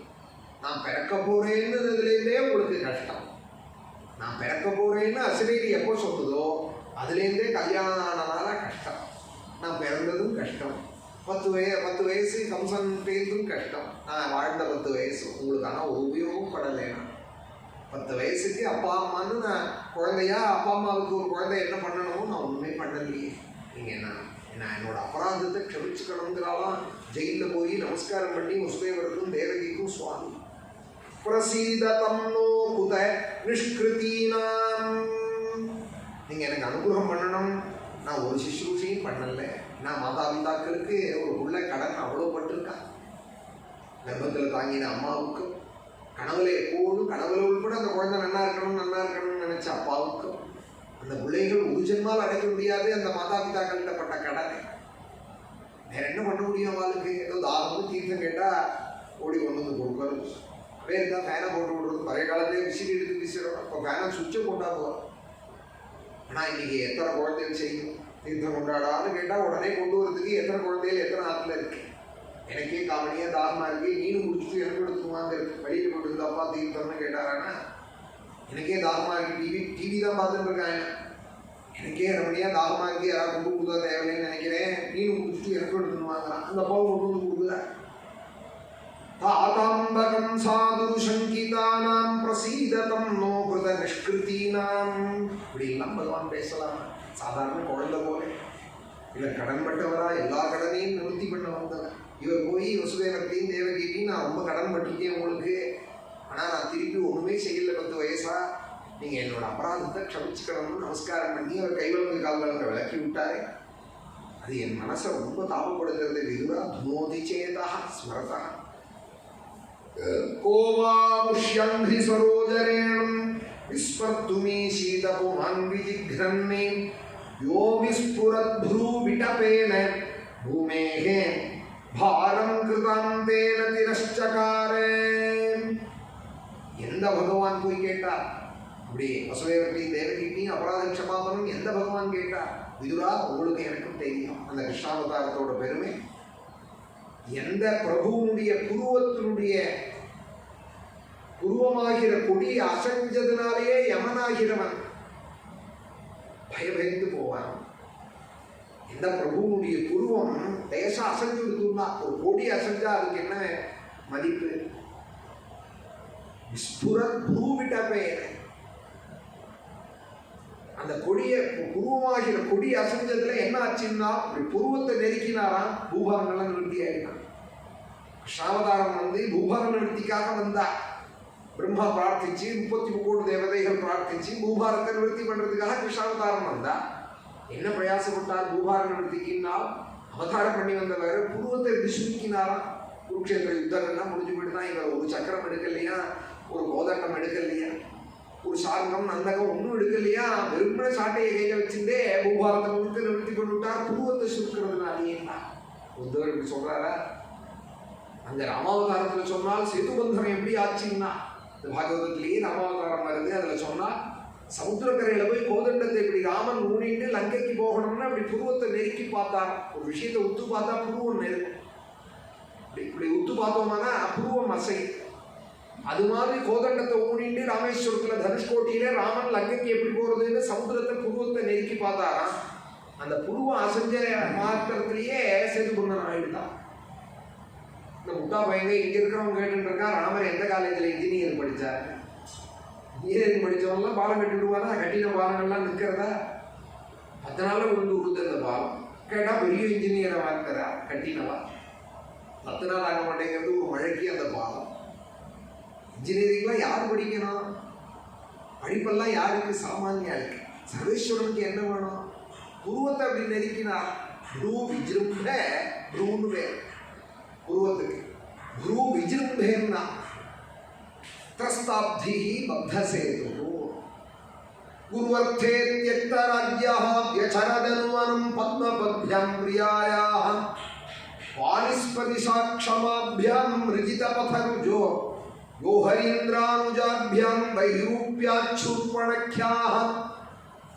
நான் பிறக்க போறேன்னுலேருந்தே உங்களுக்கு கஷ்டம். நான் பிறக்க போறேன்னு அசிரேரி எப்போ சொல்லுதோ அதுலேருந்தே கல்யாணம் ஆனதால கஷ்டம். நான் பிறந்ததும் கஷ்டம், 10 வயசு கம்சன் பேருந்தும் கஷ்டம். நான் வாழ்ந்த 10 வயசு உங்களுக்கு ஆனால் ஒரு உபயோகம் படலைன்னா. 10 வயசுக்கு அப்பா அம்மான்னு நான் குழந்தையா அப்பா அம்மாவுக்கு ஒரு குழந்தை என்ன பண்ணணுமோ நான் ஒன்றுமே பண்ணலையே. நீங்கள் நான் என்னோட அபராதத்தை க்ஷமிச்சுக்கணுங்கிறாலாம். ஜெயிலில் போய் நமஸ்காரம் பண்ணி வசுதேவருக்கும் தேவகிக்கும் சுவாமி பிரசீததம் நோ குத நிஷ்கிருதீனாம். நீங்கள் எனக்கு அனுகிரகம் பண்ணணும். நான் ஒரு சிசுரூஷையும் பண்ணலை. நான் மாதாபிதாக்களுக்கு ஒரு உள்ள கடன் அவ்வளோ பட்டிருக்கான். கர்ப்பத்தில் தாங்கின அம்மாவுக்கும், கனவுல எப்போதும் கனவுல உள்பட அந்த குழந்தை நல்லா இருக்கணும்னு நினைச்ச அப்பாவுக்கும், அந்த பிள்ளைகள் ஒரு ஜென்மால் அடைக்க முடியாது அந்த மாதாபிதாக்கள்கிட்ட பட்ட கடனை. வேற என்ன பண்ண முடியும் அவளுக்கு? ஏதோ தாகமும் தீர்த்தம் கேட்டால் ஓடி கொண்டு வந்து கொடுக்கறது. வேறு தான் ஃபேனை போட்டு விடுறது. பழைய காலத்திலே விசிறி எடுத்து விசிறோம். இப்போ ஃபேனை சுவிட்சை போட்டா போகிறோம். ஆனால் இன்னைக்கு எத்தனை குழந்தைகள் செய்யும் தீர்த்தம் கொண்டாடான்னு கேட்டால் உடனே கொண்டு வரதுக்கு எத்தனை குழந்தைகள் எத்தனை ஆற்றுல இருக்கு. எனக்கே காமெடியாக தாகமாக இருக்கு, நீனும் குடிச்சிட்டு எனக்கு எடுத்துக்குவாங்க இருக்கு. வெளியில் போட்டு அப்பா தீர்த்தம்னு கேட்டாரானா எனக்கே தாகமாக இருக்கு. டிவி தான் பார்த்துட்டு இருக்காங்க. எனக்கே ரமணியாக தாகமாக இருக்கு, யாராவது கொண்டு கொடுத்தா தேவையில்லைன்னு நினைக்கிறேன். நீனும் குடிச்சிட்டு எனக்கு எடுத்துக்குவாங்கிறான். அந்த அப்பாவும் கொண்டு வந்து கொடுக்குற தாதாம்பகம் சாதுரு சங்கிதானாம் பிரசீததம் நோ கிருத நிஷ்கிருதீனாம். இப்படிலாம் பகவான் பேசலாம். சாதாரண குழந்தை போல இவர் கடன்பட்டவரா, எல்லா கடனையும் நிவர்த்தி பண்ண வந்தவர். இவர் போய் வசுதேவர்கிட்டையும் தேவகிட்டையும் நான் ரொம்ப கடன் பட்டிருக்கேன் உங்களுக்கு, ஆனால் நான் திருப்பி ஒன்றுமே செய்யலை 10 வயசா, நீங்கள் என்னோட அபராதத்தை க்ஷமிச்சுக்கணும்னு நமஸ்காரம் பண்ணி அவர் கைவலங்கு கால்வலங்க விளக்கி விட்டாரே. அது என் மனசை ரொம்ப தாபப்படுத்துறது. விதுரா துனோதி சேதா ஸ்மரதா கோவாமுஷ்யந்தி சரோஜரேணம் விஸ்வர்த்துமீ சீதபுமான் விஜிக்ரன்னே யோ விஸ்புரத்ப்ரூ விடபேன பூமேஹே பாரம் கிருதாந்தேன திரஷ்சகாரே. எந்த பகவான் போய் கேட்டார்? அப்படி வசுதேவர்கிட்டையும் தேவகிட்டையும் அபராத க்ஷமாபனம் எந்த பகவான் கேட்டார்? விதுரா, உங்களுக்கு எனக்கும் தெரியும் அந்த கிருஷ்ணாவதாரத்தோட பெருமை. எந்த பிரபுவனுடைய புருவத்தினுடைய புருவமாகிற கொடி அசைஞ்சதுனாலேயே யமனாகிறவன் பயபயந்து போவான். எந்த பிரபுவனுடைய புருவம் லேசா அசைஞ்சு விடுத்துனா, ஒரு கொடி அசைஞ்சா அதுக்கு என்ன மதிப்பு? விஸ்புரத் பூவிட்ட பெயர். அந்த கொடிய புருவமாகிற கொடி அசைஞ்சதுல என்ன ஆச்சுன்னா, புருவத்தை நெருக்கினாராம், பூபாரங்கள்லாம் நிறுத்தி ஆயிட்டான். கிருஷ்ணாவதாரம் பூபார நிவர்த்திக்காக வந்தா. பிரம்மா பிரார்த்திச்சு 33 கோடி தேவதைகள் பிரார்த்திச்சு பூபாரத்தை நிவர்த்தி பண்றதுக்காக கிருஷ்ணாவதாரம் வந்தா. என்ன பிரயாசப்பட்டார் பூபார நிவர்த்திக்குன்னால்? அவதாரம் பண்ணி வந்தவர் புருவத்தை எப்படி சுருக்கினாராம். குருக்ஷேத்திர யுத்தங்கள்லாம் முடிஞ்சு போயிட்டு தான் இவர் ஒரு சக்கரம் எடுக்கலையா, ஒரு கோதண்டம் எடுக்கலையா, ஒரு சார்கம் நந்தகம் ஒன்றும் எடுக்கலையா, வெறுமன சாட்டையை கையில வச்சுட்டே பூபாரத்தை முழுக்க நிறுத்தி கொண்டு விட்டார். புருவத்தை சுருக்கிறதுனாலே உத்தவர் இப்படி சொல்றாரா? அந்த ராமாவதாரத்துல சொன்னால் சேதுபந்தனம் எப்படி ஆச்சுன்னா, இந்த பாகவதத்திலேயே ராமாவதாரம் வருது. அதுல சொன்னா சமுத்திரக்கரையில போய் கோதண்டத்தை இப்படி ராமன் ஊனிட்டு லங்கைக்கு போகணும்னா அப்படி புருவத்தை நெருக்கி பார்த்தார். ஒரு விஷயத்தை உத்து பார்த்தா புருவம் நெருக்கும். இப்படி உத்து பார்த்தோம்னா புருவம் அசை. அது மாதிரி கோதண்டத்தை ஊனிட்டு ராமேஸ்வரத்துல தனுஷ்கோட்டியில ராமன் லங்கைக்கு எப்படி போறதுன்னு சமுத்திரத்தை புருவத்தை நெருக்கி பார்த்தாராம். அந்த புருவம் அசைஞ்ச மாத்திரத்திலேயே சேதுபந்தனம் ஆயிடுதான். இந்த முட்டா பையங்க இங்க இருக்கிறவங்க கேட்டு இருக்கா, ராமர் எந்த காலேஜில் இன்ஜினியர் படித்தார்? இன்ஜினியரிங் படித்தவங்களாம் பாலம் கட்டி விடுவாரா? கட்டின பாலங்கள்லாம் நிற்கிறதா? 10 நாளில் விழுந்து விடுது அந்த பாலம். கேட்டால் பெரிய இன்ஜினியரை வார்க்கிறா கட்டினவா. 10 நாள் ஆக மாட்டேங்கிறது ஒரு மழைக்கு அந்த பாலம். இன்ஜினியரிங்லாம் யார் படிக்கணும்? படிப்பெல்லாம் யாருக்கு? சாமானியா இருக்கு. சர்வேஸ்வரனுக்கு என்ன வேணும்? புருவத்தை அப்படி நெருக்கினா ப்ரூ விஜிரும்ப ப்ரூன்னு பேர் புருவத்துக்கு. ப்ரூ விஜிரும்பேன்னா த்ரஸ்தாப்தி பத்தசேது குருவர்த்தே த்யக்த ராஜ்யः வ்யசரதனுவனம் பத்மபத்யம் பிரியாயாः வானிஸ்பதி சாக்ஷமாभ्यां ரிஜிதபதருஜோ யோ ஹரீந்திரானுஜாभ्यां வைரூப்யாச்சூர்பணக்யாः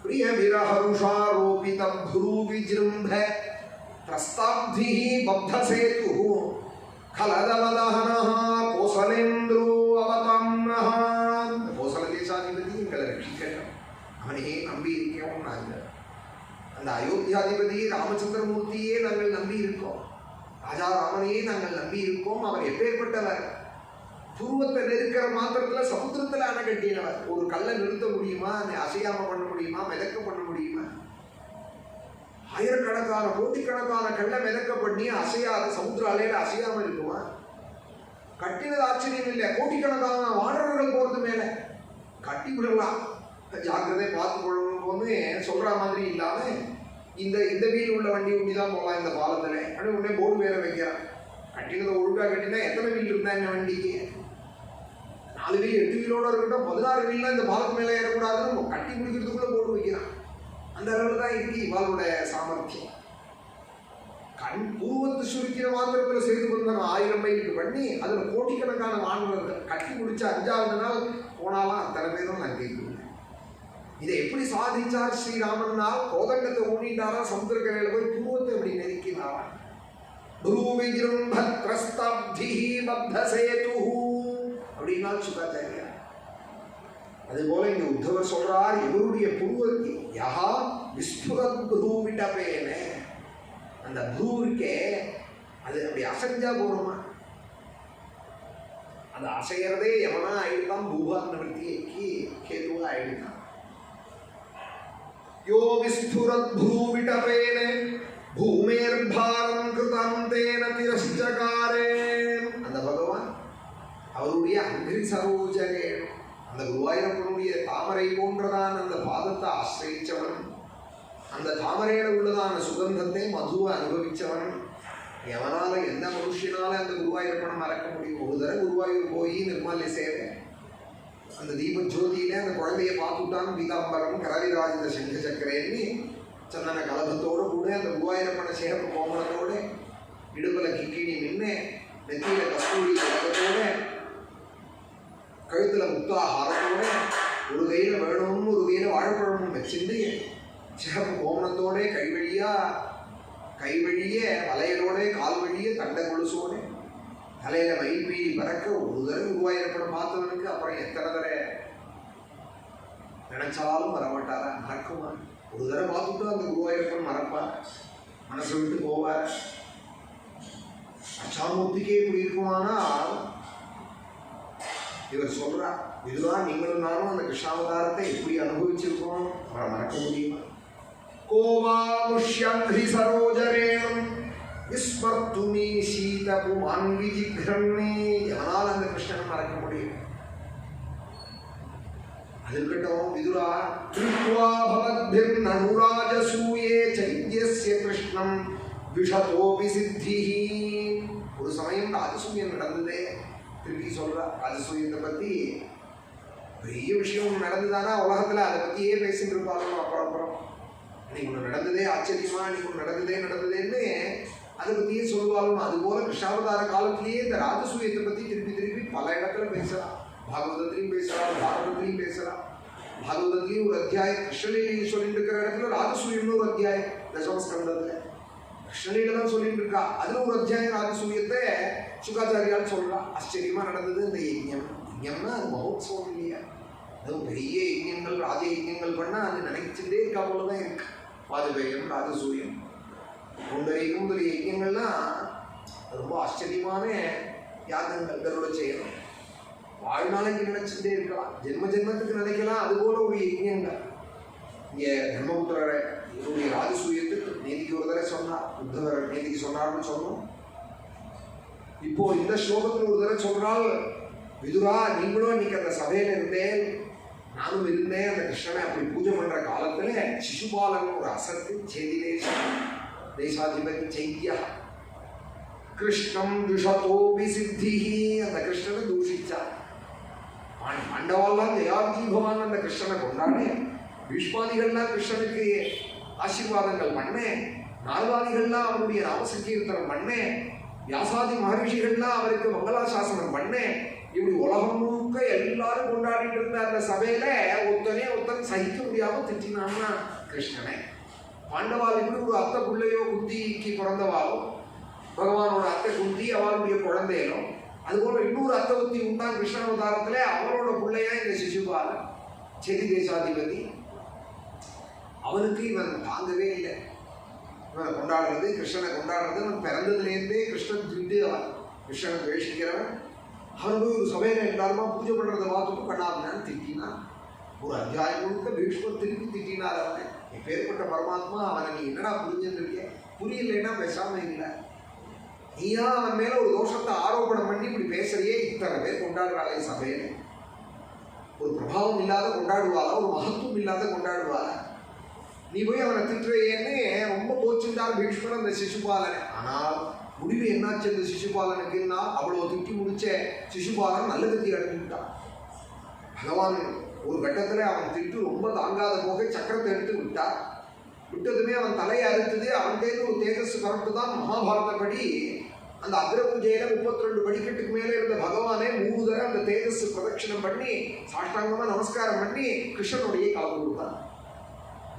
பிரியவிரஹருஷாரோபித ப்ரூ விஜிரும்ப த்ரஸ்தாப்தி பத்தசேது கலதவதஹனः கோசலேந்திரோ அவதம்னः. கோசல தேசாதிபதி எங்களை ரட்சிக்கட்டும், அவனையே நம்பி இருக்கோம். நாங்கள் அந்த அயோத்தியாதிபதி ராமச்சந்திரமூர்த்தியே நாங்கள் நம்பி இருக்கோம். ராஜா ராமனையே நாங்கள் நம்பி இருக்கோம். அவர் எப்பேற்பட்டவர்? புருவத்தை நெருக்கிற மாத்திரத்தில் சமுத்திரத்தில் அணை கட்டினவர். ஒரு கல்லை நிறுத்த முடியுமா? அசையாம பண்ண முடியுமா? மிதக்க பண்ண முடியுமா? ஆயிரக்கணக்கான கோட்டிக்கணக்கான கல்லை மிதக்க பண்ணி அசையாத சமுத்திர அலையில அசையாம இருக்குமா? கட்டினது ஆச்சரியம் இல்லை. கோட்டிக்கணக்கான வானவர்கள் போறது மேல கட்டி விடலாம். ஜாக்கிரதை பார்த்து கொள்ளணும் போது சொல்ற மாதிரி இல்லாம இந்த வீல் உள்ள வண்டி ஊட்டி தான் போகலாம் இந்த பாலத்துல. அப்படி உடனே போர்டு வேற வைக்கிறான். கட்டினதை ஒழுங்கா கட்டினா எத்தனை வீல் இருந்தா இந்த வண்டிக்கு? 4 வீல் 8 வீலோட இருக்கட்டும், 16 வீல்லாம் இந்த பாலத்து மேல ஏறக்கூடாதுன்னு கட்டி முடிக்கிறதுக்குள்ள போர்டு வைக்கிறான். அந்த அளவில் தான் இருக்கு இவாளோட சாமர்த்தியம். கண் பூவத்து சுருக்கிற மாத்திரத்தில் செய்து கொண்டாங்க 1000 மைலுக்கு பண்ணி அதில் கோட்டிக்கணக்கான மாணவர்கள் கட்டி முடிச்ச 5வது நாள் போனாலும் அத்தனை பேரும் நான் கேட்குறேன். இதை எப்படி சாதிச்சார் ஸ்ரீராமன்னா? கோதண்டத்தை ஊனிட்டாரா, சமுத்திரக்கரையில் போய் பூவத்தை எப்படி நெருக்கினாரா? அப்படின்னா சுகாச்சாரியா. அதுபோல இங்க உத்தவர் சொல்றார், இவருடைய புருவத்தை யஹா விஸ்புரத் ப்ரூவிடபேன, அந்த ப்ரூ இருக்கே அது அப்படி அசைஞ்சா போறோமா? அந்த அசைகிறதே எவனா ஆயிடுதான் பூபார நிவர்த்திக்கு கேதுவா ஆயிடுதான். யோ விஸ்புரத் ப்ரூவிடபேன பூமேர் பாரம் கிருதம் தேன திரஷ்சகாரே. அந்த பகவான் அவருடைய அங்கிரி சரோஜரே, அந்த குருவாயூரப்பனுடைய தாமரை போன்றதான் அந்த பாதத்தை ஆசிரிச்சவன். அந்த தாமரையில உள்ளதான சுகந்தத்தை மதுவை அனுபவிச்சவன் எவனால எந்த மனுஷனால அந்த குருவாயூரப்பனை மறக்க முடியும்? ஒரு தடவை குருவாயூர் போய் நிர்மால்ய சேவை அந்த தீப ஜோதியில அந்த குழந்தைய பார்த்துட்டான். பீதாம்பரம் கரவிராஜ சங்க சக்கரேன்னு சந்தன கலபத்தோடு கூட அந்த குருவாயூரப்பனை சேகப்ப கோமணத்தோடு இடுப்பல கிக்கிணி நின்று நெத்தியில கஸ்தூரி கலகத்தோட கழுத்துல முத்தாஹாரத்தோட ஒரு கையில வேணும்னு ஒரு கையில வாழைப்பழமும் வச்சிருந்து சிகப்பு கோமணத்தோட கை வழியே வலையலோட கால் வழியே தண்டை கொலுசோட தலையில மயில்பீ பறக்க ஒரு தடவை குருவாயூரப்பனை பார்த்தவனுக்கு அப்புறம் எத்தனை தடவை நினைச்சாலும் வரமாட்டாரா? மறக்குமா? ஒரு தடவை பார்த்துட்டு அந்த குருவாயூரப்பன் மறப்பார், மனசு விட்டு போவார். அச்சாமூர்த்திக்கே இப்படி இருக்குமானால் இவர் சொல்றார், இதுதான் நீங்களும் நானும் அந்த கிருஷ்ணாவதாரத்தை எப்படி அனுபவிச்சிருக்கோம், அவரை மறக்க முடியுமா? கோவாமுஷ்யம் ஹ்ரி சரோஜரேணம் விஸ்மர்த்துமி சீதபுமான் விஜிக்ரன்னே. எவனால் அந்த கிருஷ்ணனை மறக்க முடியும்? அது இருக்கட்டும். விதுரா கிருத்வா பவத்பிர் நனுராஜசூயே சைத்யஸ்ய கிருஷ்ணம் விஷதோபி சித்திஹி. ஒரு சமயம் ராஜசூயம் நடந்ததே. திருப்பி சொல்றா ராஜசூயத்தை பத்தி பெரிய விஷயம் நடந்ததானா உலகத்துல அதை பத்தியே பேசிட்டு இருப்பாங்க. அப்புறம் இன்னைக்கு ஒன்று நடந்ததே ஆச்சரியமா, இன்னைக்கு ஒன்று நடந்ததேன்னு அதை பத்தியே சொல்லுவாங்க. அதுபோல கிருஷ்ணாவதார காலத்திலேயே இந்த ராஜசூயத்தை பத்தி திருப்பி பல இடத்துல பேசலாம். பாகவதத்திலையும் பேசலாம், பாரதத்திலையும் பேசலாம். பாகவதத்திலையும் ஒரு அத்தியாயம் கிருஷ்ணலீலையும் சொல்லிட்டு இருக்கிற இடத்துல ராஜசூயம்னு ஒரு அத்தியாயம் தசமஸ்கந்தத்துல கிருஷ்ணலீல தான் சொல்லிட்டு இருக்கா. அதுல ஒரு அத்தியாயம் ராஜசூயத்தை சுகாச்சாரியால் சொல்றா. ஆச்சரியமா நடந்தது இந்த யஜ்ஞம்னா அது மகோத்சவம் இல்லையா? அதுவும் பெரிய யஜ்ஞங்கள் ராஜ யஜ்ஞங்கள் பண்ணா அது நினைச்சுட்டே இருக்கா போலதான் இருக்கு. பாதுபேயம் ராஜசூயம் பொண்டரைக்கும் முதலிய யஜ்ஞங்கள்லாம் ரொம்ப ஆச்சரியமான யாகங்கள் கருட செய்யணும். வாழ்நாளைக்கு நினைச்சுட்டே இருக்கலாம், ஜென்மத்துக்கு நினைக்கலாம். அதுபோல ஒரு யஜ்ஞங்கள் இங்க பிரம்மபுத்திரரை இவருடைய ராஜசூயத்துக்கு நேதிக்கு ஒரு தடவை சொன்னார், புத்தவர் நேதிக்கு சொன்னார்னு சொன்னோம். இப்போ இந்த ஸ்லோகத்தில் ஒரு தடவை சொல்றால், விதுரா நீங்களும் இன்னைக்கு அந்த சபையில இருந்தேன், நானும் இருந்தேன். அந்த கிருஷ்ணனை அப்படி பூஜை பண்ற காலத்துல சிசுபாலன் ஒரு அசத்து தேசாதிபதி சைத்யா கிருஷ்ணம் துஷதோபி சித்திஹி. அந்த கிருஷ்ணனை தூஷிச்சார். பாண்டவாலாம் ஜெயாதி பகவான் அந்த கிருஷ்ணனை கொண்டாடு, பீஷ்மாதிகள்லாம் கிருஷ்ணனுக்கு ஆசீர்வாதங்கள் பண்ணேன், நால்வாதிகள்லாம் அவருடைய நாமசங்கீர்த்தனம் பண்ணேன், வியாசாதி மகர்ஷிகள்லாம் அவருக்கு மங்களாசாசனம் பண்ணேன். இப்படி உலகம் முழுக்க எல்லாரும் கொண்டாடிட்டு இருந்த அந்த சபையில ஒருத்தன் சகிக்க முடியாம திட்டினான்னா கிருஷ்ணனை. பாண்டவால் இப்படி ஒரு அத்தை பிள்ளையோ குந்திக்கு பிறந்தவாளோ, பகவானோட அத்தை குந்தி அவளுடைய குழந்தையிலோ, அதுபோல இன்னொரு அத்தை குந்தி உண்டான் கிருஷ்ணாவதாரத்துல அவரோட பிள்ளையா இந்த சிசுபாலன் செதி தேசாதிபதி. அவனுக்கு இவன் தாங்கவே இல்லை. இவனை கொண்டாடுறது, கிருஷ்ணனை கொண்டாடுறது, அவன் பிறந்ததுலேருந்தே கிருஷ்ணன் திண்டு அவன் கிருஷ்ணனை துவேஷிக்கிறவன். அவன் போய் ஒரு சபையில எல்லாருமா பூஜை பண்றதை பார்த்துட்டு கண்ணாபின்னு திட்டினான். ஒரு அத்தியாயம் முழுக்க பீஷ்மர் திருப்பி திட்டினார் அவனை. எப்பேற்பட்ட பரமாத்மா, அவனை நீ என்னடா புரிஞ்சுருக்க, புரியலைன்னா பேசாம இல்லை. நீயா அவன் மேல ஒரு தோஷத்தை ஆரோபணம் பண்ணி இப்படி பேசுறியே, இத்தனை பேர் கொண்டாடுறாளே சபையில. ஒரு பிரபாவம் இல்லாத கொண்டாடுவாளா, ஒரு மகத்துவம் இல்லாத கொண்டாடுவாளா? நீ போய் அவனை திட்டுறையேன்னு ரொம்ப கோச்சுட்டார் பீஷ்மர் அந்த சிசுபாலனை. ஆனால் முடிவு என்னாச்சு அந்த சிசுபாலனுக்குன்னா, அவ்வளவு திட்டி முடிச்ச சிசுபாலன் நல்ல கத்தி அடைஞ்சுட்டான். பகவான் ஒரு கட்டத்துல அவன் திட்டு ரொம்ப தாங்காத போக சக்கரத்தை எடுத்து விட்டார். விட்டதுமே அவன் தலையை அறுத்தது. அவன் கையில் ஒரு தேஜஸ் கரப்பு தான். மகாபாரதப்படி அந்த அக்ர பூஜையில 32 படிக்கட்டுக்கு மேலே இருந்த பகவானே 3 தடவை அந்த தேஜஸ் பிரதட்சணம் பண்ணி சாஷ்டாங்கமா நமஸ்காரம் பண்ணி கிருஷ்ணனுடைய கலந்து கொடுத்தான்.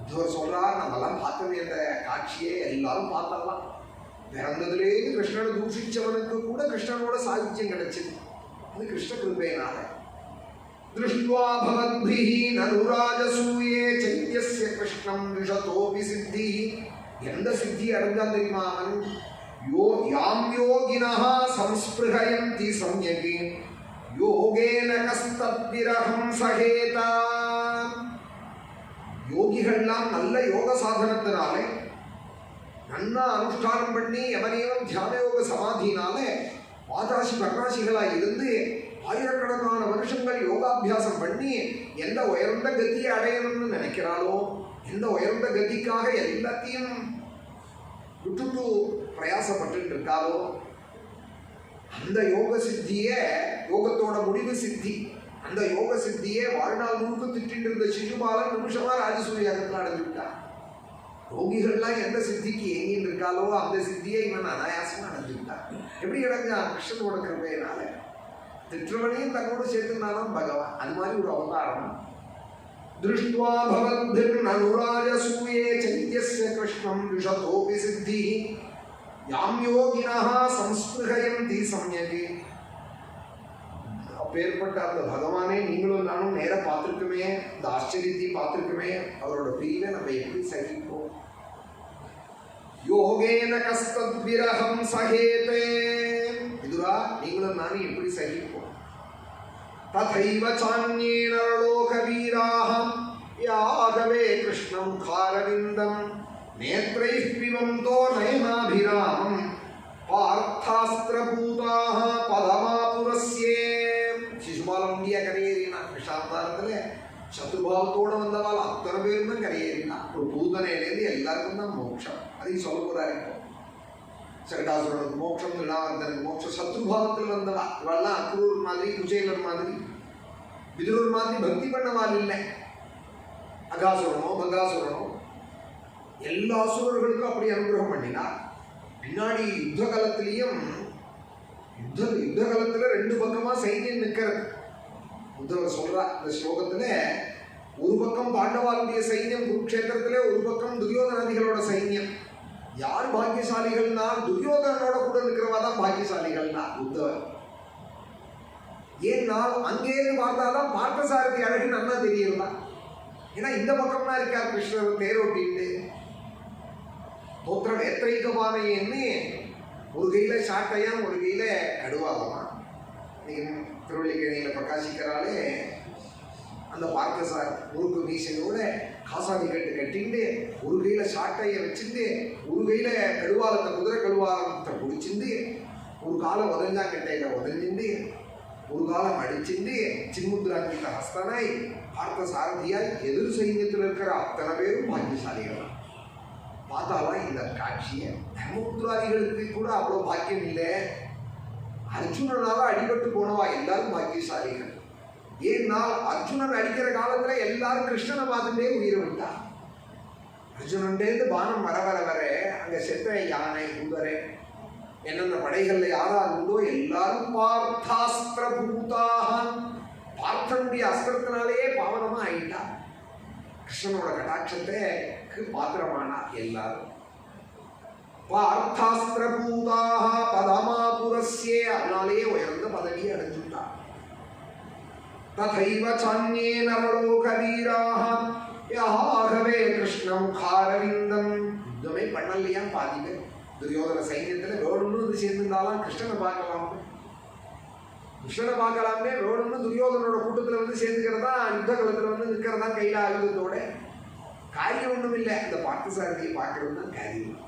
இவர் சொல்றார், நம்மெல்லாம் பார்த்தோம் இந்த காட்சியை எல்லாரும் பார்த்தலாம். பிறந்ததுலேருந்து கிருஷ்ணனை தூஷிச்சவனுக்கு கூட கிருஷ்ணனோட சாகித்யம் கிடைச்சது. அது கிருஷ்ண கிருபையினால. திருஷ்டுவா பவத்பிஹி நனுராஜசூயே சைத்யஸ்ய கிருஷ்ணம் விஷதோபி சித்தி. எந்த சித்தி அடைஞ்சான் தெரியுமா அவன்? யாம் யோகினஹ சம்ஸ்பிருஹயந்தி சம்யகி யோகேன கஸ்தத்விரஹம் சகேதா. யோகிகள்லாம் நல்ல யோக சாதனத்தினாலே நன்னா அனுஷ்டானம் பண்ணி எவனையும் தியான யோக சமாதினாலே வாதாசி பர்ணாசிகளாக இருந்து ஆயிரக்கணக்கான வருஷங்கள் யோகாபியாசம் பண்ணி எந்த உயர்ந்த கத்தியை அடையணும்னு நினைக்கிறாளோ எந்த உயர்ந்த கதிக்காக எல்லாத்தையும் விட்டுட்டு பிரயாசப்பட்டு இருக்காரோ அந்த யோக சித்தியே, யோகத்தோட முடிவு சித்தி, அந்த யோக சித்தியே வாழ்நாள் முழுக்க திட்டிட்டு இருந்த சிசுபாலன் நிமிஷமா ராஜசூயாகத்தில் அடைஞ்சுட்டான். யோகிகள்லாம் எந்த சித்திக்கு எங்கின்னு இருக்காலோ அந்த சித்தியை இவன் அனாயாசமா அடைஞ்சுட்டான். எப்படி அடைஞ்சான்? கிருஷ்ணனோட கிருபையினால. திட்டுவனையும் தன்னோடு சேர்த்துனாலும் பகவான். அது மாதிரி ஒரு அவதாரம். திருஷ்டுவா பவத்பிர் நனுராஜசூயே சைத்யஸ்ய கிருஷ்ணம் விஷதோபி சித்தி யாம் யோகினஹ சம்ஸ்பிருஹயந்தி சம்யகே. அப்பேற்பட்ட அந்த பகவானே நீங்களும் நானும் நேர பார்த்துருக்குமே, இந்த ஆச்சரியத்தை பார்த்துருக்குமே, அவரோட பிரிவை நம்ம எப்படி சகிப்போம்? யோகேன கஸ்தத் விரகம் சகேதே. இதுரா நீங்களும் நானும் எப்படி சகிப்போம்? ததைவ சான்யேன லோகவீராஹ யாகவே கிருஷ்ணம் காரவிந்தம் நேத்ரைः பிபந்தோ நயனாபிராமம் பார்த்தாஸ்திரபூதாக பதமாபுரஸ்யே. சிசுபாலன் முடியா கரையேறினான். கிருஷ்ணாவதாரத்தில் சத்ருபாவத்தோடு வந்தவாள் அத்தனை பேரும் தான் கரையேறினான். ஒரு பூதனையிலேருந்து எல்லாருக்கும் தான் மோட்சம். அதையும் சொல்ல போறாரு. இப்போ சகடாசுரனுக்கு மோட்சம், திருநாவர்தனுக்கு மோட்சம். சத்ருபாவத்தில் வந்தவா இவெல்லாம் அக்ரூர் மாதிரி, குஜேலர் மாதிரி, விதுரர் மாதிரி பக்தி பண்ணவாள் இல்லை. அகாசுரனோ பகாசுரனோ எல்லா அசுரர்களுக்கும் அப்படி அனுகிரகம் பண்ணினார். பின்னாடி யுத்த காலத்திலையும் யுத்த காலத்துல ரெண்டு பக்கமா சைன்யம் நிற்கிறது. உத்தவர் சொல்றா இந்த ஸ்லோகத்துல, ஒரு பக்கம் பாண்டவாளுடைய சைன்யம் குருக்ஷேத்திரத்திலே, ஒரு பக்கம் துரியோதனாதிகளோட சைன்யம். யார் பாக்கியசாலிகள்னா துரியோதனோட கூட இருக்கிறவா தான் பாக்கியசாலிகள்னா உத்தவர். ஏன்னா அங்கேயிருந்து பார்த்தாதான் பார்த்தசாரதி அழகு நல்லா தெரியலாம். ஏன்னா இந்த பக்கம்னா இருக்கார் கிருஷ்ணர் தேரோட்டின்னு. தோத்திரம் ஏத்திரைக்கபானையன்னு ஒரு கையில சாட்டையா ஒரு கையில கடுவாகமா. நீங்க திருவள்ளிக்கணியில பிரகாசிக்கிறாலே அந்த பார்த்தசார் முறுக்கு மீசையோட காசாதி கட்டு கட்டிட்டு ஒரு கையில சாட்டையை வச்சுட்டு ஒரு கையில கடுவாலத்தை குதிரை கடுவாலத்தை பிடிச்சிட்டு ஒரு காலம் உதஞ்சாங்கட்டையில உதஞ்சிட்டு ஒரு காலம் அடிச்சுட்டு சின்முத்ராங்கிட்ட ஹஸ்தனாய் பார்த்த சாரதியாய் எதிர் சைன்யத்தில் இருக்கிற அத்தனை பேரும் பாக்கியசாலிகள். பார்த்தாலாம் இந்த காட்சியை தர்மபுத்திராதிகளுக்கு கூட அவ்வளோ பாக்கியம் இல்லை. அர்ஜுனனால அடிபட்டு போனவா எல்லாரும் பாக்கியசாலிகள். ஏன்னா அர்ஜுனன் அடிக்கிற காலத்துல எல்லாரும் கிருஷ்ணனை பார்த்துட்டே உயிரை விட்டா. அர்ஜுனன்டேந்து பானம் வர வர வர அங்க செத்த யானை குதிரை என்னென்ன படைகள்ல யாராவது உண்டோ எல்லாரும் பார்த்தாஸ்திர பூதாக பார்த்தனுடைய அஸ்திரத்தினாலேயே பாவனமா ஆயிட்டா. கிருஷ்ணனோட கடாட்சத்துக்கு பாத்திரமானா எல்லாரும். பார்த்தாஸ்திர பூதாக பதமாபுரஸ்யே, அதனாலேயே உயர்ந்த பதவியை அடைஞ்சுட்டார். ததைவ சான்யேன லோகவீராஹ யாகவே கிருஷ்ணம் காரவிந்தம். யுத்தமே பண்ணலையா பாதி பேர். துரியோதன சைன்யத்தில் வேணும்னு சேர்ந்திருந்தாலும் கிருஷ்ணனை பார்க்கலாம், கிருஷ்ணனை பார்க்கலாமே. வேணும்னு துரியோதனோட கூட்டத்தில் வந்து சேர்ந்துக்கிறதா, யுத்த காலத்தில் வந்து நிற்கிறதா கையில் ஆயுதத்தோட. காரியம் ஒன்றும் இல்லை. அந்த பார்த்தசாரதியை பார்க்கறது தான் காரியம்.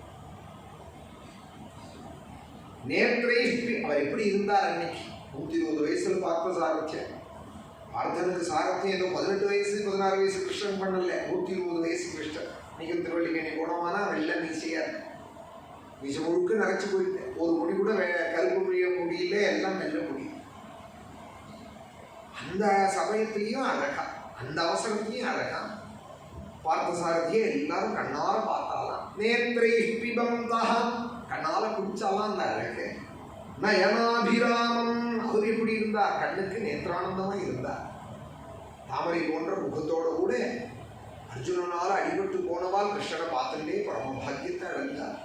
நேற்றை அவர் எப்படி இருந்தார் அன்னைக்கு 120 வயசுல பார்த்த சாரத்தியம். பார்த்தனுக்கு சாரத்தியம் ஏதோ 18 வயசு 16 வயசு கிருஷ்ணன் பண்ணல, 120 வயசு கிருஷ்ணன். இன்னைக்கு திருவள்ளிக்கணி போனோம்னா வெள்ள மீசையா இருக்கு. மீசை முழுக்க நரைச்சு போயிட்டு ஒரு முடி கூட கருப்பு முடியல, எல்லாம் வெள்ள முடியும். அந்த சமயத்திலையும் அழகா, அந்த அவசரத்திலையும் அழகா பார்த்த சாரதியை எல்லாரும் கண்ணால பார்த்தாலாம். நேற்றை பிபந்தா, கண்ணால குடிச்சாலாம் அந்த அழகு. நயனாபிராமம், அவர் எப்படி இருந்தார்? கண்ணுக்கு நேத்திரானந்தமா இருந்தார். தாமரை போன்ற முகத்தோட கூட அர்ஜுனனால அடிபட்டு போனவால் கிருஷ்ணனை பார்த்துட்டே பரம பாக்கியத்தை அடைந்தார்.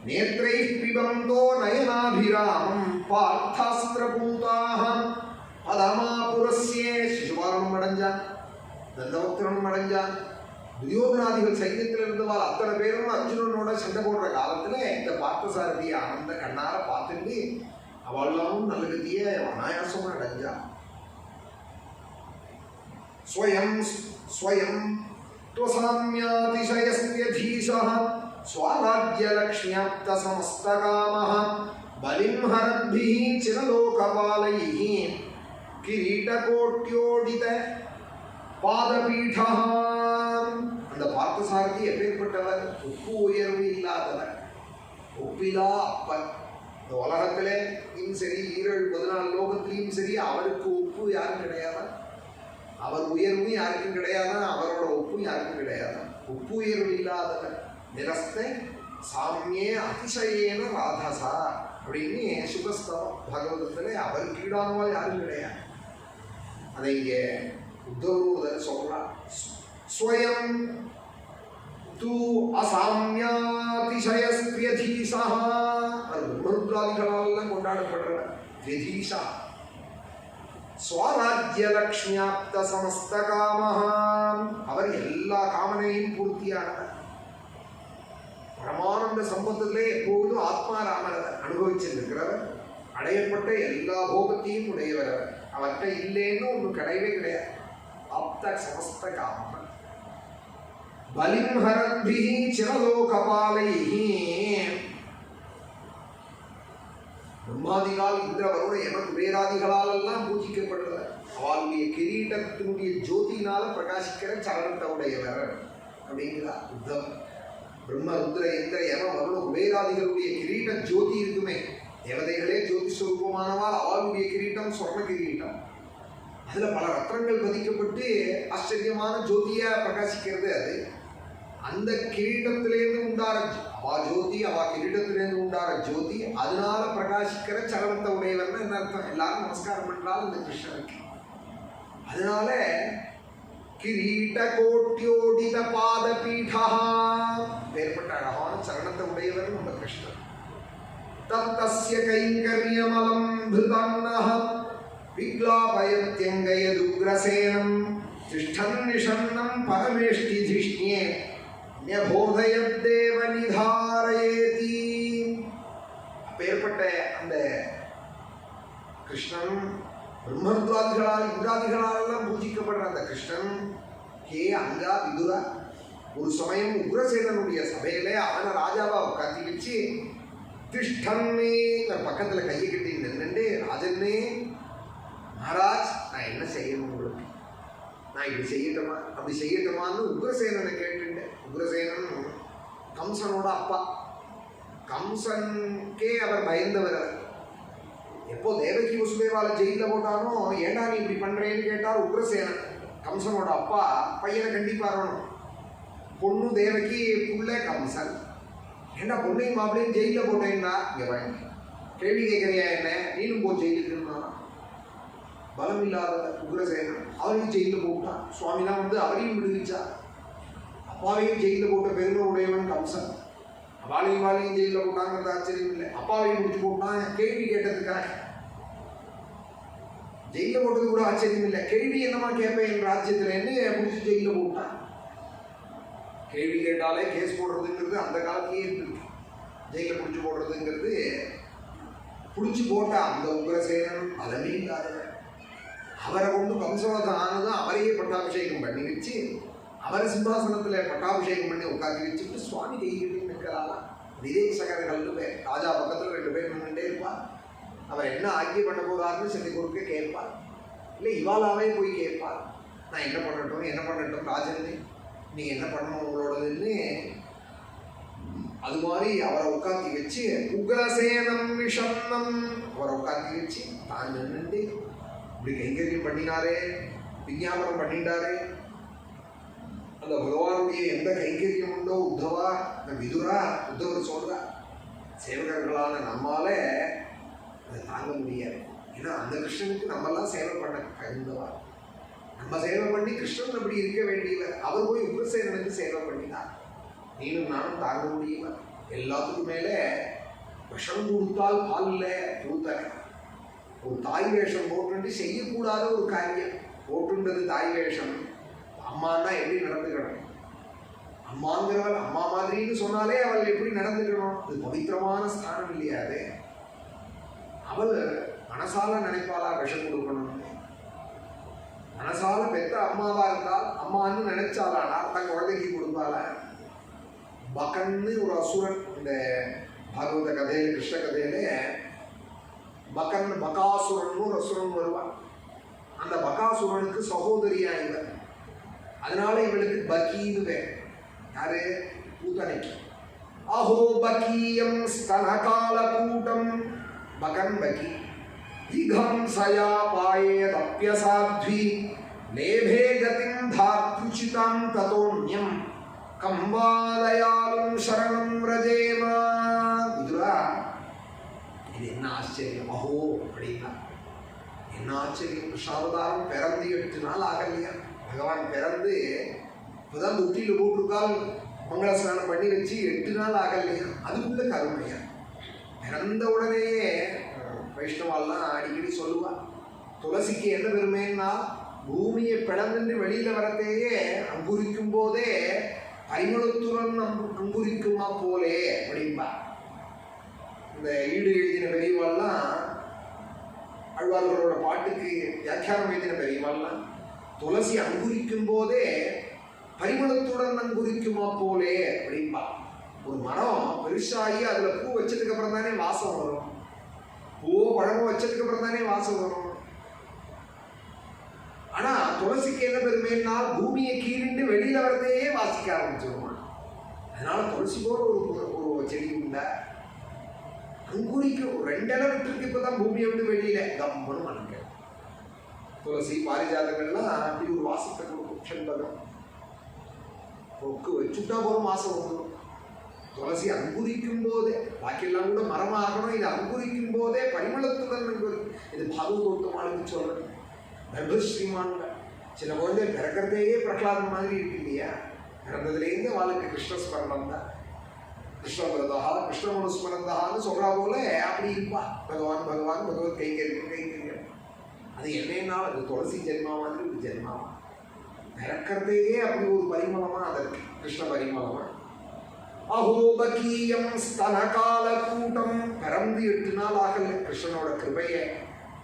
நேத்ரை பிபந்தோ நயனாபிராமம் பார்த்தாஸ்திர பூதாக பதமாபுரஸ்யே. சிசுபாலனும் அடைஞ்சான், தந்தவக்தனும் அடைஞ்சான். துரியோதனாதிகள் சைன்யத்தில் இருந்தவாள் அத்தனை பேரும் அர்ஜுனனோட சண்டை போடுற காலத்துல இந்த பார்த்தசாரதியை ஆனந்த கண்ணார பார்த்துட்டு அவளும் நல்ல கதிய அனாயாசமா அடைஞ்சா. ஸ்வயம் ஸ்வயம் துவசாம்யாதிசயஸ்யதீசः ஸ்வராஜ்யலக்ஷ்மியாப்த சமஸ்தகாமः பலிம் ஹரத்பிः சிரலோகபாலைः கிரீடகோட்யோடித பாதபீடம். அந்த அந்த பார்த்தசாரதி எப்பேற்பட்டவர்? ஒப்பு உயர்வு இல்லாதவர், ஒப்பிலா அப்பன். இந்த உலகத்திலேயும் சரி, 14 லோகத்திலையும் சரி, அவருக்கு ஒப்பு யாரும் கிடையாதான். அவர் உயர்வும் யாருக்கும் கிடையாதான், அவரோட ஒப்பும் யாருக்கும் கிடையாதான். ஒப்பு உயர்வு இல்லாதவர். நிரஸ்தை சாமியே அதிசயேன ராதசா அப்படின்னு சுகஸ்தவம் பாகவதத்தில் அவருக்கு ஈடானவால் யாரும் கிடையாது. அதை இங்கே உத்தவர் சொல்றார். ஸ்வயம் தூ அசாமியாதிசயஸ்திரியதீசா. அது பிரம்மருத்ராதிகளால் கொண்டாடப்படுற திரியதீசா. ஸ்வராஜ்யலக்ஷ்மியாப்த சமஸ்த காமஹான். அவர் எல்லா காமனையும் பூர்த்தியானவர். பரமானந்த சம்பந்தத்திலே எப்போதும் ஆத்மாராமர் அனுபவிச்சிருக்கிறவர். அடையப்பட்ட எல்லா போகத்தையும் உடையவர் அவர். அவர்கிட்ட இல்லைன்னு ஒன்று கிடையவே கிடையாது. ஆப்த சமஸ்த காமன். பலிம் ஹரத்பிஹி சிரலோகபாலைஹி. பிரம்மாதிகால், இந்திர, வருண, யம, குபேராதிகளால் எல்லாம் பூஜிக்கப்படுவார். அவளுடைய கிரீட்டத்தினுடைய ஜோதியினால பிரகாசிக்கிற சரணத்தை உடையவர் அப்படிங்கிறார் உத்தவர். பிரம்ம, ருத்ர, இந்திர, யம, வருண, குபேராதிகளுடைய கிரீட்ட ஜோதி இருக்குமே, தேவதைகளே ஜோதி ஸ்வரூபமானவால் அவளுடைய கிரீட்டம் சொர்ண கிரீட்டம். அதுல பல ரத்னங்கள் பதிக்கப்பட்டு ஆச்சரியமான ஜோதியா பிரகாசிக்கிறது. அது அந்த கிரீடத்திலேருந்து உண்டார அவா ஜோதி, அவா கிரீடத்திலேருந்து உண்டார ஜோதி, அதனால பிரகாசிக்கிற சரணத்தை உடையவர்னு என்ன அர்த்தம்? எல்லாரும் நமஸ்காரம் பண்றாலும் இந்த கிருஷ்ணனுக்கு. அதனால கிரீட கோட்டியோடித பாத பீடா, வேறுபட்ட அழகான சரணத்தை உடையவர் நம்ம கிருஷ்ணன். தத்தஸ்ய கைங்கரியமலம் பிருதன்னஹ விக்லாபயத்யங்கயதுக்ரசேனம் திஷ்டன் நிஷன்னம் பரமேஷ்டி திஷ்ணியே ஞபோதயத்தேவ நிதாரயேதி. அப்பேற்பட்ட அந்த கிருஷ்ணன் பிரம்மருத்ராதிகளால், இந்திராதிகளால் எல்லாம் பூஜிக்கப்படுற அந்த கிருஷ்ணன் கே அங்கா விதுரா ஒரு சமயம் உக்ரசேனனுடைய சபையிலே அவனை ராஜாவா உட்காத்தி வச்சு திஷ்டன்னே பக்கத்தில் கையை கட்டி நின்றுண்டு, ராஜன்னே மகாராஜ் நான் என்ன செய்யணும் உங்களுக்கு, நான் இப்படி செய்யட்டுமா அப்படி செய்யட்டுமான்னு உக்ரசேனனை கேட்டுட்டேன். உக்ரசேனன் கம்சனோட அப்பா. கம்சனுக்கே அவர் பயந்தவர். அவர் எப்போ தேவகி வசுதேவால ஜெயில போட்டானோ, ஏண்டா நீ இப்படி பண்றேன்னு கேட்டார் உக்ரசேனன். கம்சனோட அப்பா பையனை கண்டிப்பா வரணும். பொண்ணு தேவகி, புள்ள கம்சன். ஏண்டா பொண்ணையும் மாப்பிளையும் ஜெயில போட்டேன்னா இங்க வாங்கி கேள்வி கேட்கறியா என்ன, நீனும் போ ஜெயிலுக்குன்னா. பலம் இல்லாத உக்ரசேனன் அவரையும் ஜெயிலில் போட்டான். சுவாமினா வந்து அவரையும் விடுவிச்சா. அப்பாவையும் ஜெயிலில் போட்ட பெருமை உடையவன் கம்சன். வாழையும் ஜெயிலில் போட்டாங்கிறது ஆச்சரியம் இல்லை. அப்பாவையும் முடிச்சு போட்டான் கேள்வி கேட்டதுக்காக. ஜெயிலில் போட்டது கூட ஆச்சரியம் இல்லை. கேள்வி என்னமா கேட்பேன் என் ராஜ்யத்தில் என்ன முடிச்சு ஜெயிலில் போட்டான். கேள்வி கேட்டாலே கேஸ் போடுறதுங்கிறது அந்த காலத்திலேயே இருக்கு. ஜெயிலில் பிடிச்சி போடுறதுங்கிறது பிடிச்சி போட்டா அந்த உக்ரசேனன் பலமே இல்லாதவன். அவரை கொண்டு கம்சவதம் ஆனதும் அவரையே பட்டாபிஷேகம் பண்ணி வச்சு, அவரை சிம்மாசனத்தில் பட்டாபிஷேகம் பண்ணி உட்காந்து வச்சுட்டு சுவாமி கைகிட்டு நிற்கிறாராம். விதேசகர்கள் 2 பேர், ராஜா பக்கத்தில் 2 பேர் நின்றுட்டே இருப்பார். அவர் என்ன ஆக்கிய பண்ண போறாருன்னு சொல்லி கொடுக்க கேட்பார். இல்லை இவாளாவே போய் கேட்பார், நான் என்ன பண்ணட்டும் ராஜன்னு, நீங்கள் என்ன பண்ணணும் உங்களோடதுன்னு. அது மாதிரி அவரை உட்காந்து வச்சு உக்ரசேனம் விஷன்னம் அவரை உட்காந்து வச்சு தான் நின்றுட்டு இப்படி கைங்கரியம் பண்ணினாரே, விஞ்ஞாபனம் பண்ணிட்டாரே. அந்த பகவானுடைய எந்த கைங்கரியம் உண்டோ உத்தவா, இந்த விதுரா, உத்தவர் சொல்றா, சேவகர்களான நம்மால அதை தாங்க முடியாது. ஏன்னா அந்த கிருஷ்ணனுக்கு நம்மெல்லாம் சேவை பண்ண கருந்தவா. நம்ம சேவை பண்ணி கிருஷ்ணன் அப்படி இருக்க வேண்டியவர். அவர் போய் உக்ரசேனனுக்கு சேவை பண்ணினார். நீனும் நானும் தாங்க முடியுமா? எல்லாத்துக்கும் மேலே விஷம் கொடுத்தால் பாலில் ஊத்தனை. ஒரு தாய் வேஷம் போட்டு செய்யக்கூடாத ஒரு காரியம் போட்டுன்றது தாய் வேஷம். அம்மான்னா எப்படி நடந்துக்கணும், அம்மாங்கிறவள் அம்மா மாதிரின்னு சொன்னாலே அவள் எப்படி நடந்துக்கணும்? அது பவித்திரமான ஸ்தானம் இல்லையா? அது அவள் மனசால நினைப்பாளா விஷம் கொடுக்கணும்? மனசால பெற்ற அம்மாவா இருந்தால் அம்மான்னு நினைச்சாலானா தன் குழந்தைக்கு கொடுப்பாளா? பகன்னு ஒரு அசுரன் இந்த பாகவத கதையில, கிருஷ்ண கதையில பகன், பகாசுரன் ஒரு அசுரன் வருவான். அந்த பகாசுரனுக்கு சகோதரியா இவர். அதனால இவளுக்கு பகின்னு பேர். யாரு? பூதனைக்கு. அஹோ பகீயம் ஸ்தனகாலகூடம் பகன் பகி திகம்சயா பாயேதப்யசாத்வி லேபே கதிம் தாத்ருச்சிதாம் ததோன்யம் கம்பாதயாலும் சரணம் ரஜேமா. விதுரா, இது என்ன ஆச்சரியம்! அஹோ அப்படின்னா என்ன ஆச்சரியம்! கிருஷ்ணாவதாரம் பிறந்து 8 நாள் ஆகலையா? பகவான் பிறந்து இப்போதான் தொட்டியில் போட்டிருக்கால் மங்கள ஸ்நானம் பண்ணி வச்சு 8 நாள் ஆகலையா? அதுக்குள்ள கருமையா. பிறந்த உடனேயே வைஷ்ணவாலாம் அடிக்கடி சொல்லுவா, துளசிக்கு என்ன பெருமைன்னா பூமியை பிளந்து வெளியில வரத்தையே அங்குரிக்கும் போதே பரிமளத்துடன் அங்குரிக்குமா போலே அப்படின்பா. இந்த ஈடு எழுதின பெரியவாள்லாம், ஆழ்வார்களோட பாட்டுக்கு வியாக்கியானம் எழுதின பெரியவாள்லாம், துளசி அங்குரிக்கும் போதே பரிமளத்துடன் அங்குரிக்குமா போலே அப்படின்பா. ஒரு மரம் பெருசாகி அதுல பூ வச்சதுக்கு அப்புறம் தானே வாசம் வரும். பூவோ பழமோ வச்சதுக்கு அப்புறம் தானே வாசம் வரும். ஆனா துளசிக்கு என்ன பெருமைன்னா பூமியை கீழிண்டு வெளியில வரதையே வாசிக்க ஆரம்பிச்சிருவான். அதனால துளசி போல ஒரு செடி உண்டா அங்குரிக்கும். 2 இலை விட்டுருக்கு இப்பதான் பூமியை விட்டு வெளியில கம்பனும் அனுங்க. துளசி பாரிஜாதங்கள்லாம் அப்படி ஒரு வாசத்தை கொடுக்கும். செண்பகம் கொக்கு வச்சுட்டா போதும் வாசம் வந்துடும். துளசி அங்குரிக்கும் போதே, பாக்கியெல்லாம் கூட மரமாகணும், இது அங்குரிக்கும் போதே பரிமளத்துடன் அங்குரிக்கும். இது பாகவதோத்தமானு சொல்றேன். கர்ப்பஸ்ரீமான்கள் சில குழந்தை பிறக்கிறதையே பிரகலாதம் மாதிரி இருக்கு இல்லையா? பிறந்ததுலேருந்து வாழ்க்கை கிருஷ்ணஸ்மரணம் தான். கிருஷ்ணபிரதா கிருஷ்ணமனுஸ்மரந்தான்னு சொல்றா போல அப்படி இருப்பா. பகவான் பகவான் பகவத் கைங்கரியம். அது என்னன்னாலும் அது துளசி ஜென்மா மாதிரி ஒரு ஜென்மாவா. பிறக்கிறதையே அப்படி ஒரு பரிமளமா அதற்கு கிருஷ்ண பரிமளமா. அஹோபகீயம் ஸ்தனகால கூட்டம் பிறந்து 8 நாள் ஆகல. கிருஷ்ணனோட கிருபையை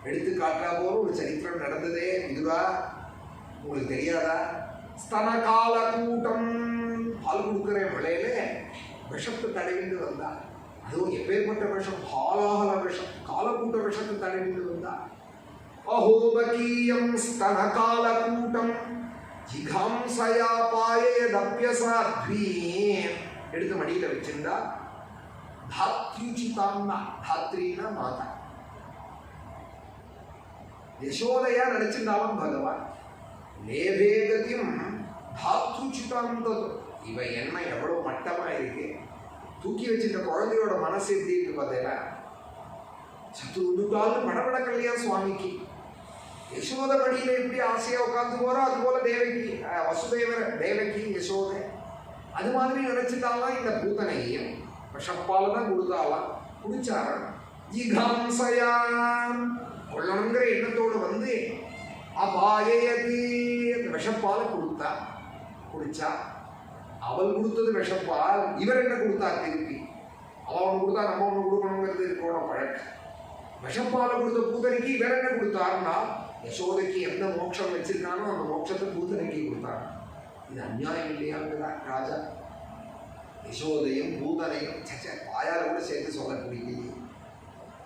எடுத்து காட்டா போல ஒரு சரித்திரம் நடந்ததே. விதுரா, உங்களுக்கு தெரியாதா? ஸ்தனகால கூட்டம் பால் கொடுக்குற விளையில விஷத்தை தடவிட்டு வந்தா. அதுவும் எப்பேற்பட்ட விஷம்? பாலாகல விஷம், காலக்கூட்ட விஷத்தை தடவிட்டு வந்தா. அஹோபகீயம் ஸ்தனகால கூட்டம் ஜிகாம்சயா பாயேதப்யசாத்வி எடுத்து மடியில வச்சிருந்தா. தாத்யுச்சிதான்னா, தாத்ரினா மாதா, யசோதையா நினைச்சிருந்தாலும் பகவான் லேபேகத்தையும் தாத்ருச்சிதாம் தது. இவ என்ன எவ்வளவு மட்டமா இருக்கு! தூக்கி வச்சிருந்த குழந்தையோட மனசு எப்படி இருக்கு பார்த்தீங்களா? சத்து உடுக்கால் படபடக்கல்லையா சுவாமிக்கு. யசோத மடியில எப்படி ஆசையா உட்காந்து போறோம், அது போல தேவகி, வசுதேவர் தேவகி யசோதை அது மாதிரி நினைச்சிட்டாலாம். இந்த பூத்தனையும் விஷப்பால தான் கொடுத்தாலாம். குடிச்சாராம். ஜிகாம்சயாம் கொள்ளணுங்கிற எண்ணத்தோடு வந்து அபாயது அந்த விஷப்பால கொடுத்தா. குடிச்சா. அவள் கொடுத்தது விஷப்பால், இவர் என்ன கொடுத்தா திருப்பி? அவள் ஒன்று கொடுத்தா நம்ம ஒன்று கொடுக்கணுங்கிறது இருக்கணும் பழக்கம். விஷப்பால கொடுத்த பூதனைக்கு இவர் என்ன கொடுத்தாருன்னா, யசோதைக்கு எந்த மோட்சம் வச்சிருக்கானோ அந்த மோட்சத்தை பூதனைக்கு கொடுத்தாரு. இது அநியாயம் இல்லையாங்கிறார் ராஜா. யசோதையும் பூதனையும் வாயால கூட சேர்த்து சொல்லக்கூடிய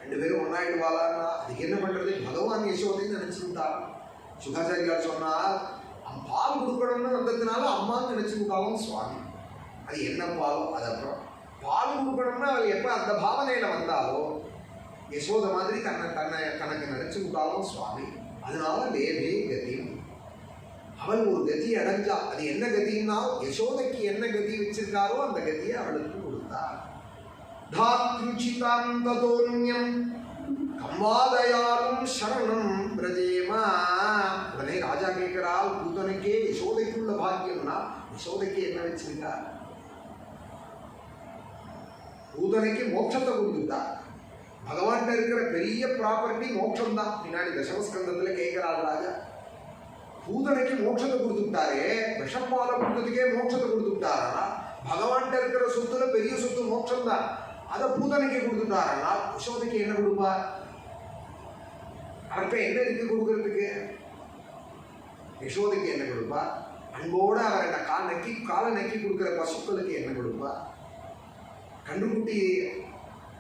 2 பேரும் ஒன்னாயிடுவாளான்னா அதுக்கு என்ன பண்றது? பகவான் யசோதைன்னு நினைச்சுட்டார். சுகாச்சாரியார் சொன்னார், பால் கொடுக்கணும்னு வந்ததுனால அம்மான்னு நினைச்சுட்டாலும் சுவாமி. அது என்ன பாலோ அது அப்புறம். பால் கொடுக்கணும்னா அவள் எப்ப அந்த பாவனையில வந்தாலோ யசோத மாதிரி தனக்கு நினைச்சு விட்டாலும் சுவாமி. அதனால லேபே கதி, அவள் ஒரு கதி அடைஞ்சா. அது என்ன கதின்னா யசோதைக்கு என்ன கதி வச்சிருக்காரோ அந்த கதியை அவளுக்கு கொடுத்தார். தாத்ருச்சிதாம் ததோன்யம் கம்வாதயாலும் சரணம் பிரஜேமா. உடனே ராஜா கேட்கிறாள், பூதனைக்கே யசோதைக்குள்ள பாக்கியம்னா யசோதைக்கு என்ன வச்சிருக்கார்? பூதனைக்கு மோட்சத்தை கொடுத்துட்டார். பகவான் இருக்கிற பெரிய ப்ராப்பர்ட்டி மோட்சம் தான். பின்னாடி தசமஸ்கந்தத்துல கேட்கிறாள் ராஜா, பூதனைக்கு மோட்சத்தை கொடுத்துட்டாரே, விஷப்பால கொடுத்ததுக்கே மோட்சத்தை கொடுத்துட்டாரா? பகவான் இருக்கிற சொத்துல பெரிய சொத்து மோட்சம் தான். அதை பூதனைக்கு கொடுத்துட்டாரா? யசோதைக்கு என்ன கொடுப்பார்? அவர்கிட்ட என்ன இருக்கு கொடுக்கறதுக்கு? யசோதைக்கு என்ன கொடுப்பா? அன்போட அவர் என்ன காலை நக்கி கொடுக்குற பசுக்களுக்கு என்ன கொடுப்பா? கண்டுகுட்டி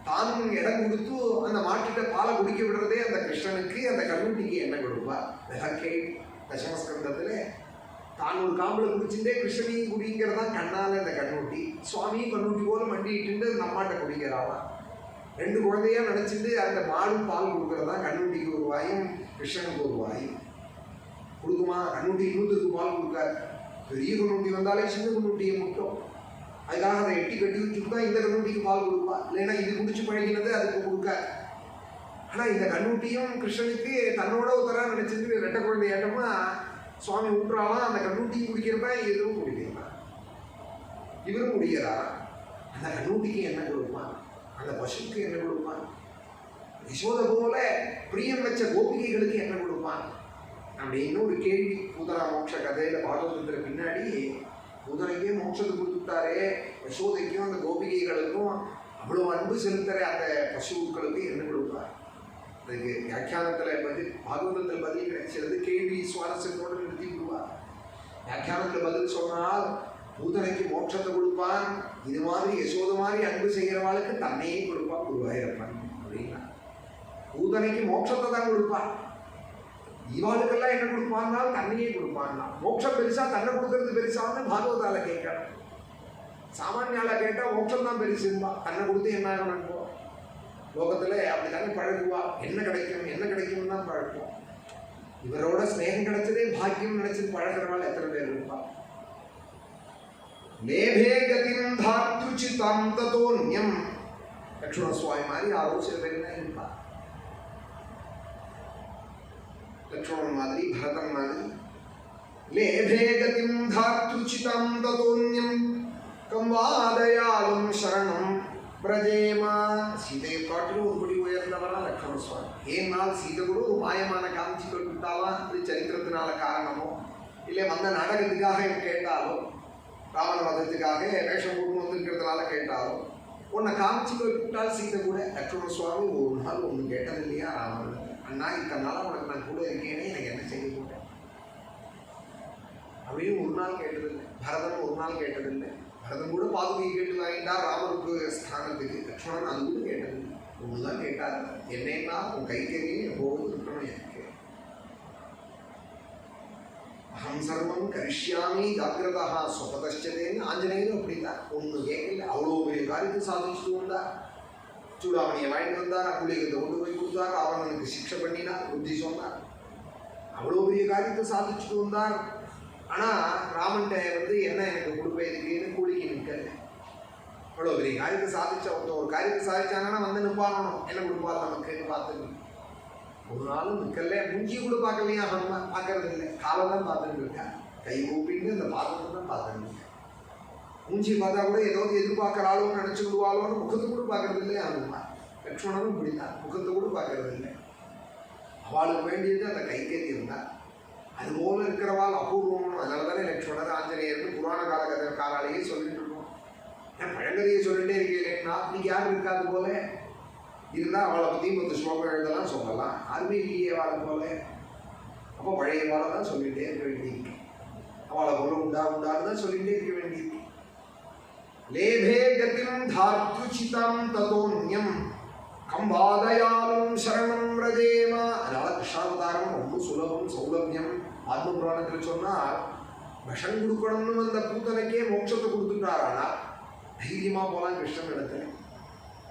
தானும் இடம் கொடுத்து அந்த மாட்டிட்ட பாலை குடிக்க விடுறதே அந்த கிருஷ்ணனுக்கு, அந்த கண்ணுட்டிக்கு என்ன கொடுப்பா? தசமஸ்கந்தத்துல தான் ஒரு காம்பளை குடிச்சுட்டே கிருஷ்ணனையும் குடிங்கிறதான் கண்ணால் இந்த கண்ணூட்டி, சுவாமியும் கண்ணூட்டி போல மண்டிட்டு அந்த அம்மாட்ட குடிக்கிறாவா. 2 குழந்தையா நினைச்சிட்டு அந்த மாடும் பால் கொடுக்கறதா கண்ணூட்டிக்கு ஒரு வாயும் கிருஷ்ணனுக்கு ஒரு வாயும் கொடுக்குமா? கண்ணூட்டி இன்னொருக்கு பால் கொடுக்காது. பெரிய கண்ணூட்டி வந்தாலே சின்ன கண்ணூட்டியை முட்டும். அதுக்காக அதை எட்டி கட்டி வச்சுட்டு தான் இந்த கண்ணூட்டிக்கு பால் கொடுப்பா. இல்லைன்னா இது குடிச்சு பழகினது அதுக்கு கொடுக்காது. ஆனால் இந்த கண்ணூட்டியும் கிருஷ்ணனுக்கு தன்னோட ஒருத்தரா நினைச்சிட்டு 2 குழந்தை ஏட்டமா சுவாமி விட்டுறாலாம். அந்த கண்ணூட்டியும் குடிக்கிறப்ப எதுவும் குடிக்கலாம். இவரும் குடிக்கிறா. அந்த கண்ணூட்டிக்கு என்ன கொடுப்பான்? அந்த பசுக்கு என்ன கொடுப்பான்? யசோத போல பிரியம் வச்ச கோபிகைகளுக்கு என்ன கொடுப்பான் அப்படின்னு ஒரு கேள்வி. பூதனா மோட்ச கதையில பாகவதத்துல பின்னாடி பூதனைக்கே மோட்சத்தை கொடுத்துட்டாரே, யசோதைக்கும் அந்த கோபிகைகளுக்கும் அவ்வளவு அன்பு செலுத்துற அந்த பசுக்களுக்கு என்ன கொடுப்பார்? அதுக்கு வியாக்கியானத்துல பதில், பாகவதத்தில் பதில் கிடைச்சது. கேள்வி சுவாரஸ்யத்தோடு நிறுத்தி விடுவார். வியாக்கியானத்துல பதில் சொன்னால் பூதனைக்கு மோட்சத்தை கொடுப்பான், இது மாதிரி யசோத மாதிரி அன்பு செய்கிறவாளுக்கு தன்னையே கொடுப்பான் குருவாயூரப்பன் அப்படின்னா. பூதனைக்கு மோட்சத்தை தான் கொடுப்பான், இவாளுக்கெல்லாம் என்ன கொடுப்பான்னா தன்னையே கொடுப்பான்னா. மோட்சம் பெருசா தன்னை கொடுக்கறது பெருசான்னு பாகவதால கேட்கணும். சாமானியால கேட்டா மோட்சம் தான் பெருசும்பா. தன்னை கொடுத்து என்ன ஆகணும்? லோகத்துல அப்படித்தானே பழகுவா. என்ன கிடைக்கும் என்ன கிடைக்கும் தான் பழகுவோம். இவரோட ஸ்நேகம் கிடைச்சதே பாக்கியம் நினைச்சது பழகிறவாள் எத்தனை பேர் இருப்பா. லேபே கதிம் தாத்ருச்சிதம் ததோன்யம். லக்ஷ்மண சுவாமி மாதிரி யாரோ சில பேர் தான் இருப்பா. லக்ஷ்மணன் மாதிரி, பரதன் மாதிரி. லேபே கதிம் தாத்ருச்சிதம் ததோன்யம் கம்வாதயாலும் சரணம் பிரஜேமா. சீதையை காட்டிலும் ஒருபடி உயர்ந்தவரா லக்ஷ்மண சுவாமி. ஏன்னால் சீதை கூட ஒரு மாயமான காமிச்சு கொடுத்தாலாம். அது சரித்திரத்தினால காரணமோ இல்லை வந்த நாடகத்துக்காக கேட்டாலோ, ராவண வதத்துக்காக வேஷம் போட்டு வந்திருக்கிறதுனால கேட்டாலோ, உன்னை காமிச்சு கொடுத்தால் சீதை கூட லக்ஷ்மண சுவாமி ஒரு நாள் ஒன்று கேட்டது இல்லையா ராவணன்? அண்ணா இத்தனை நாளாக உனக்கு நான் கூட இருக்கேனே, எனக்கு என்ன செய்ய போட்டேன் அப்படின்னு ஒரு நாள் கேட்டதில்லை. பரதன் ஒரு நாள் கேட்டதில்லை. பரதன் கூட பாதுகை கேட்டு வாங்கிட்டா ராமருக்கு ஸ்தானத்துக்கு. லக்ஷ்மணன் அது கூட கேட்டதில்லை. ஒன்றுதான் கேட்டார், என்னன்னா உன் கைத்தறியும் எப்போதும் இருக்கணும் எனக்கு. அகம் சர்வம் கரிஷ்யாமி ஜாகிரதா சொபதச்சதேன்னு ஆஞ்சநேயரும் அப்படித்தான். ஒன்று கேட்கல, அவ்வளோ பெரிய காரியத்தை சாதிச்சுட்டு வந்தார். சூடாமணியை வாங்கிட்டு வந்தார், அங்குலிகத்தை கொண்டு போய் கொடுத்தார், அவனுக்கு சிக்ஷை பண்ணினார், புத்தி சொன்னார். அவ்வளோ பெரிய காரியத்தை சாதிச்சுட்டு வந்தார். ஆனால் ராமன்ட்ட என்ன எனக்கு கொடுப்பதுக்குன்னு கூலிக்கு நிற்கல. அவ்வளோ பெரிய காரியத்தை சாதிச்ச ஒரு காரியத்தை சாதிச்சாங்கன்னா நிற்பாகணும். என்ன கொடுப்பார் நமக்கு பார்த்துக்கணும். ஒரு நாளும் நிற்கல, மூஞ்சி கூட பார்க்கலையா ஹனுமான்? பார்க்கறது இல்லை, காலை தான் பார்த்துட்டு இருக்கேன். கை கூப்பிட்டு இந்த பாத்திரத்தை தான் பார்த்துட்டு இருக்கேன். மூஞ்சி பார்த்தா கூட ஏதோ எதிர்பார்க்கறாளோன்னு நினச்சி விடுவாளோன்னு முகத்தை கூட பார்க்கறது இல்லையா ஹனுமான்? லக்ஷ்மணனும் இப்படித்தான், முகத்தை கூட பார்க்கறது இல்லை. அவளுக்கு வேண்டியது அந்த கைக்கறி இருந்தால் அதுபோல இருக்கிறவாள் அபூர்வம். அதனால தானே லக்ஷ்மணர் ஆஞ்சநேயர்னு புராண காலாலேயே சொல்லிட்டு இருக்கோம். ஏன் பழங்கதையை சொல்லிட்டே இருக்கேன் நான்? இன்னைக்கு யாரும் இருக்காது போல இருந்தால் அவளை பற்றியும் 10 ஸ்லோகம் எழுதலாம் சொல்லலாம். யாருமே இல்லையே அவளை போல. அப்போ பழைய வாழை தான் சொல்லிகிட்டே இருக்க வேண்டியிருக்கு. அவளை போல உண்டான்னு தான் சொல்லிகிட்டே இருக்க வேண்டியிருக்கு. லேபே கதிம் தாத்ருச்சிதம் ததோன்யம் கம்பாதயாலும் சரணம் ரஜேமா. அதனால கிருஷ்ணாவதாரம் ரொம்ப சுலபம், சௌலபியம். ஆத்ம புராணத்தில் சொன்னால் விஷம் கொடுக்கணும்னு அந்த பூதனைக்கே மோட்சத்தை கொடுத்துட்டார். ஆனால் தைரியமாக போகலாம் கிருஷ்ணன் இடத்துல.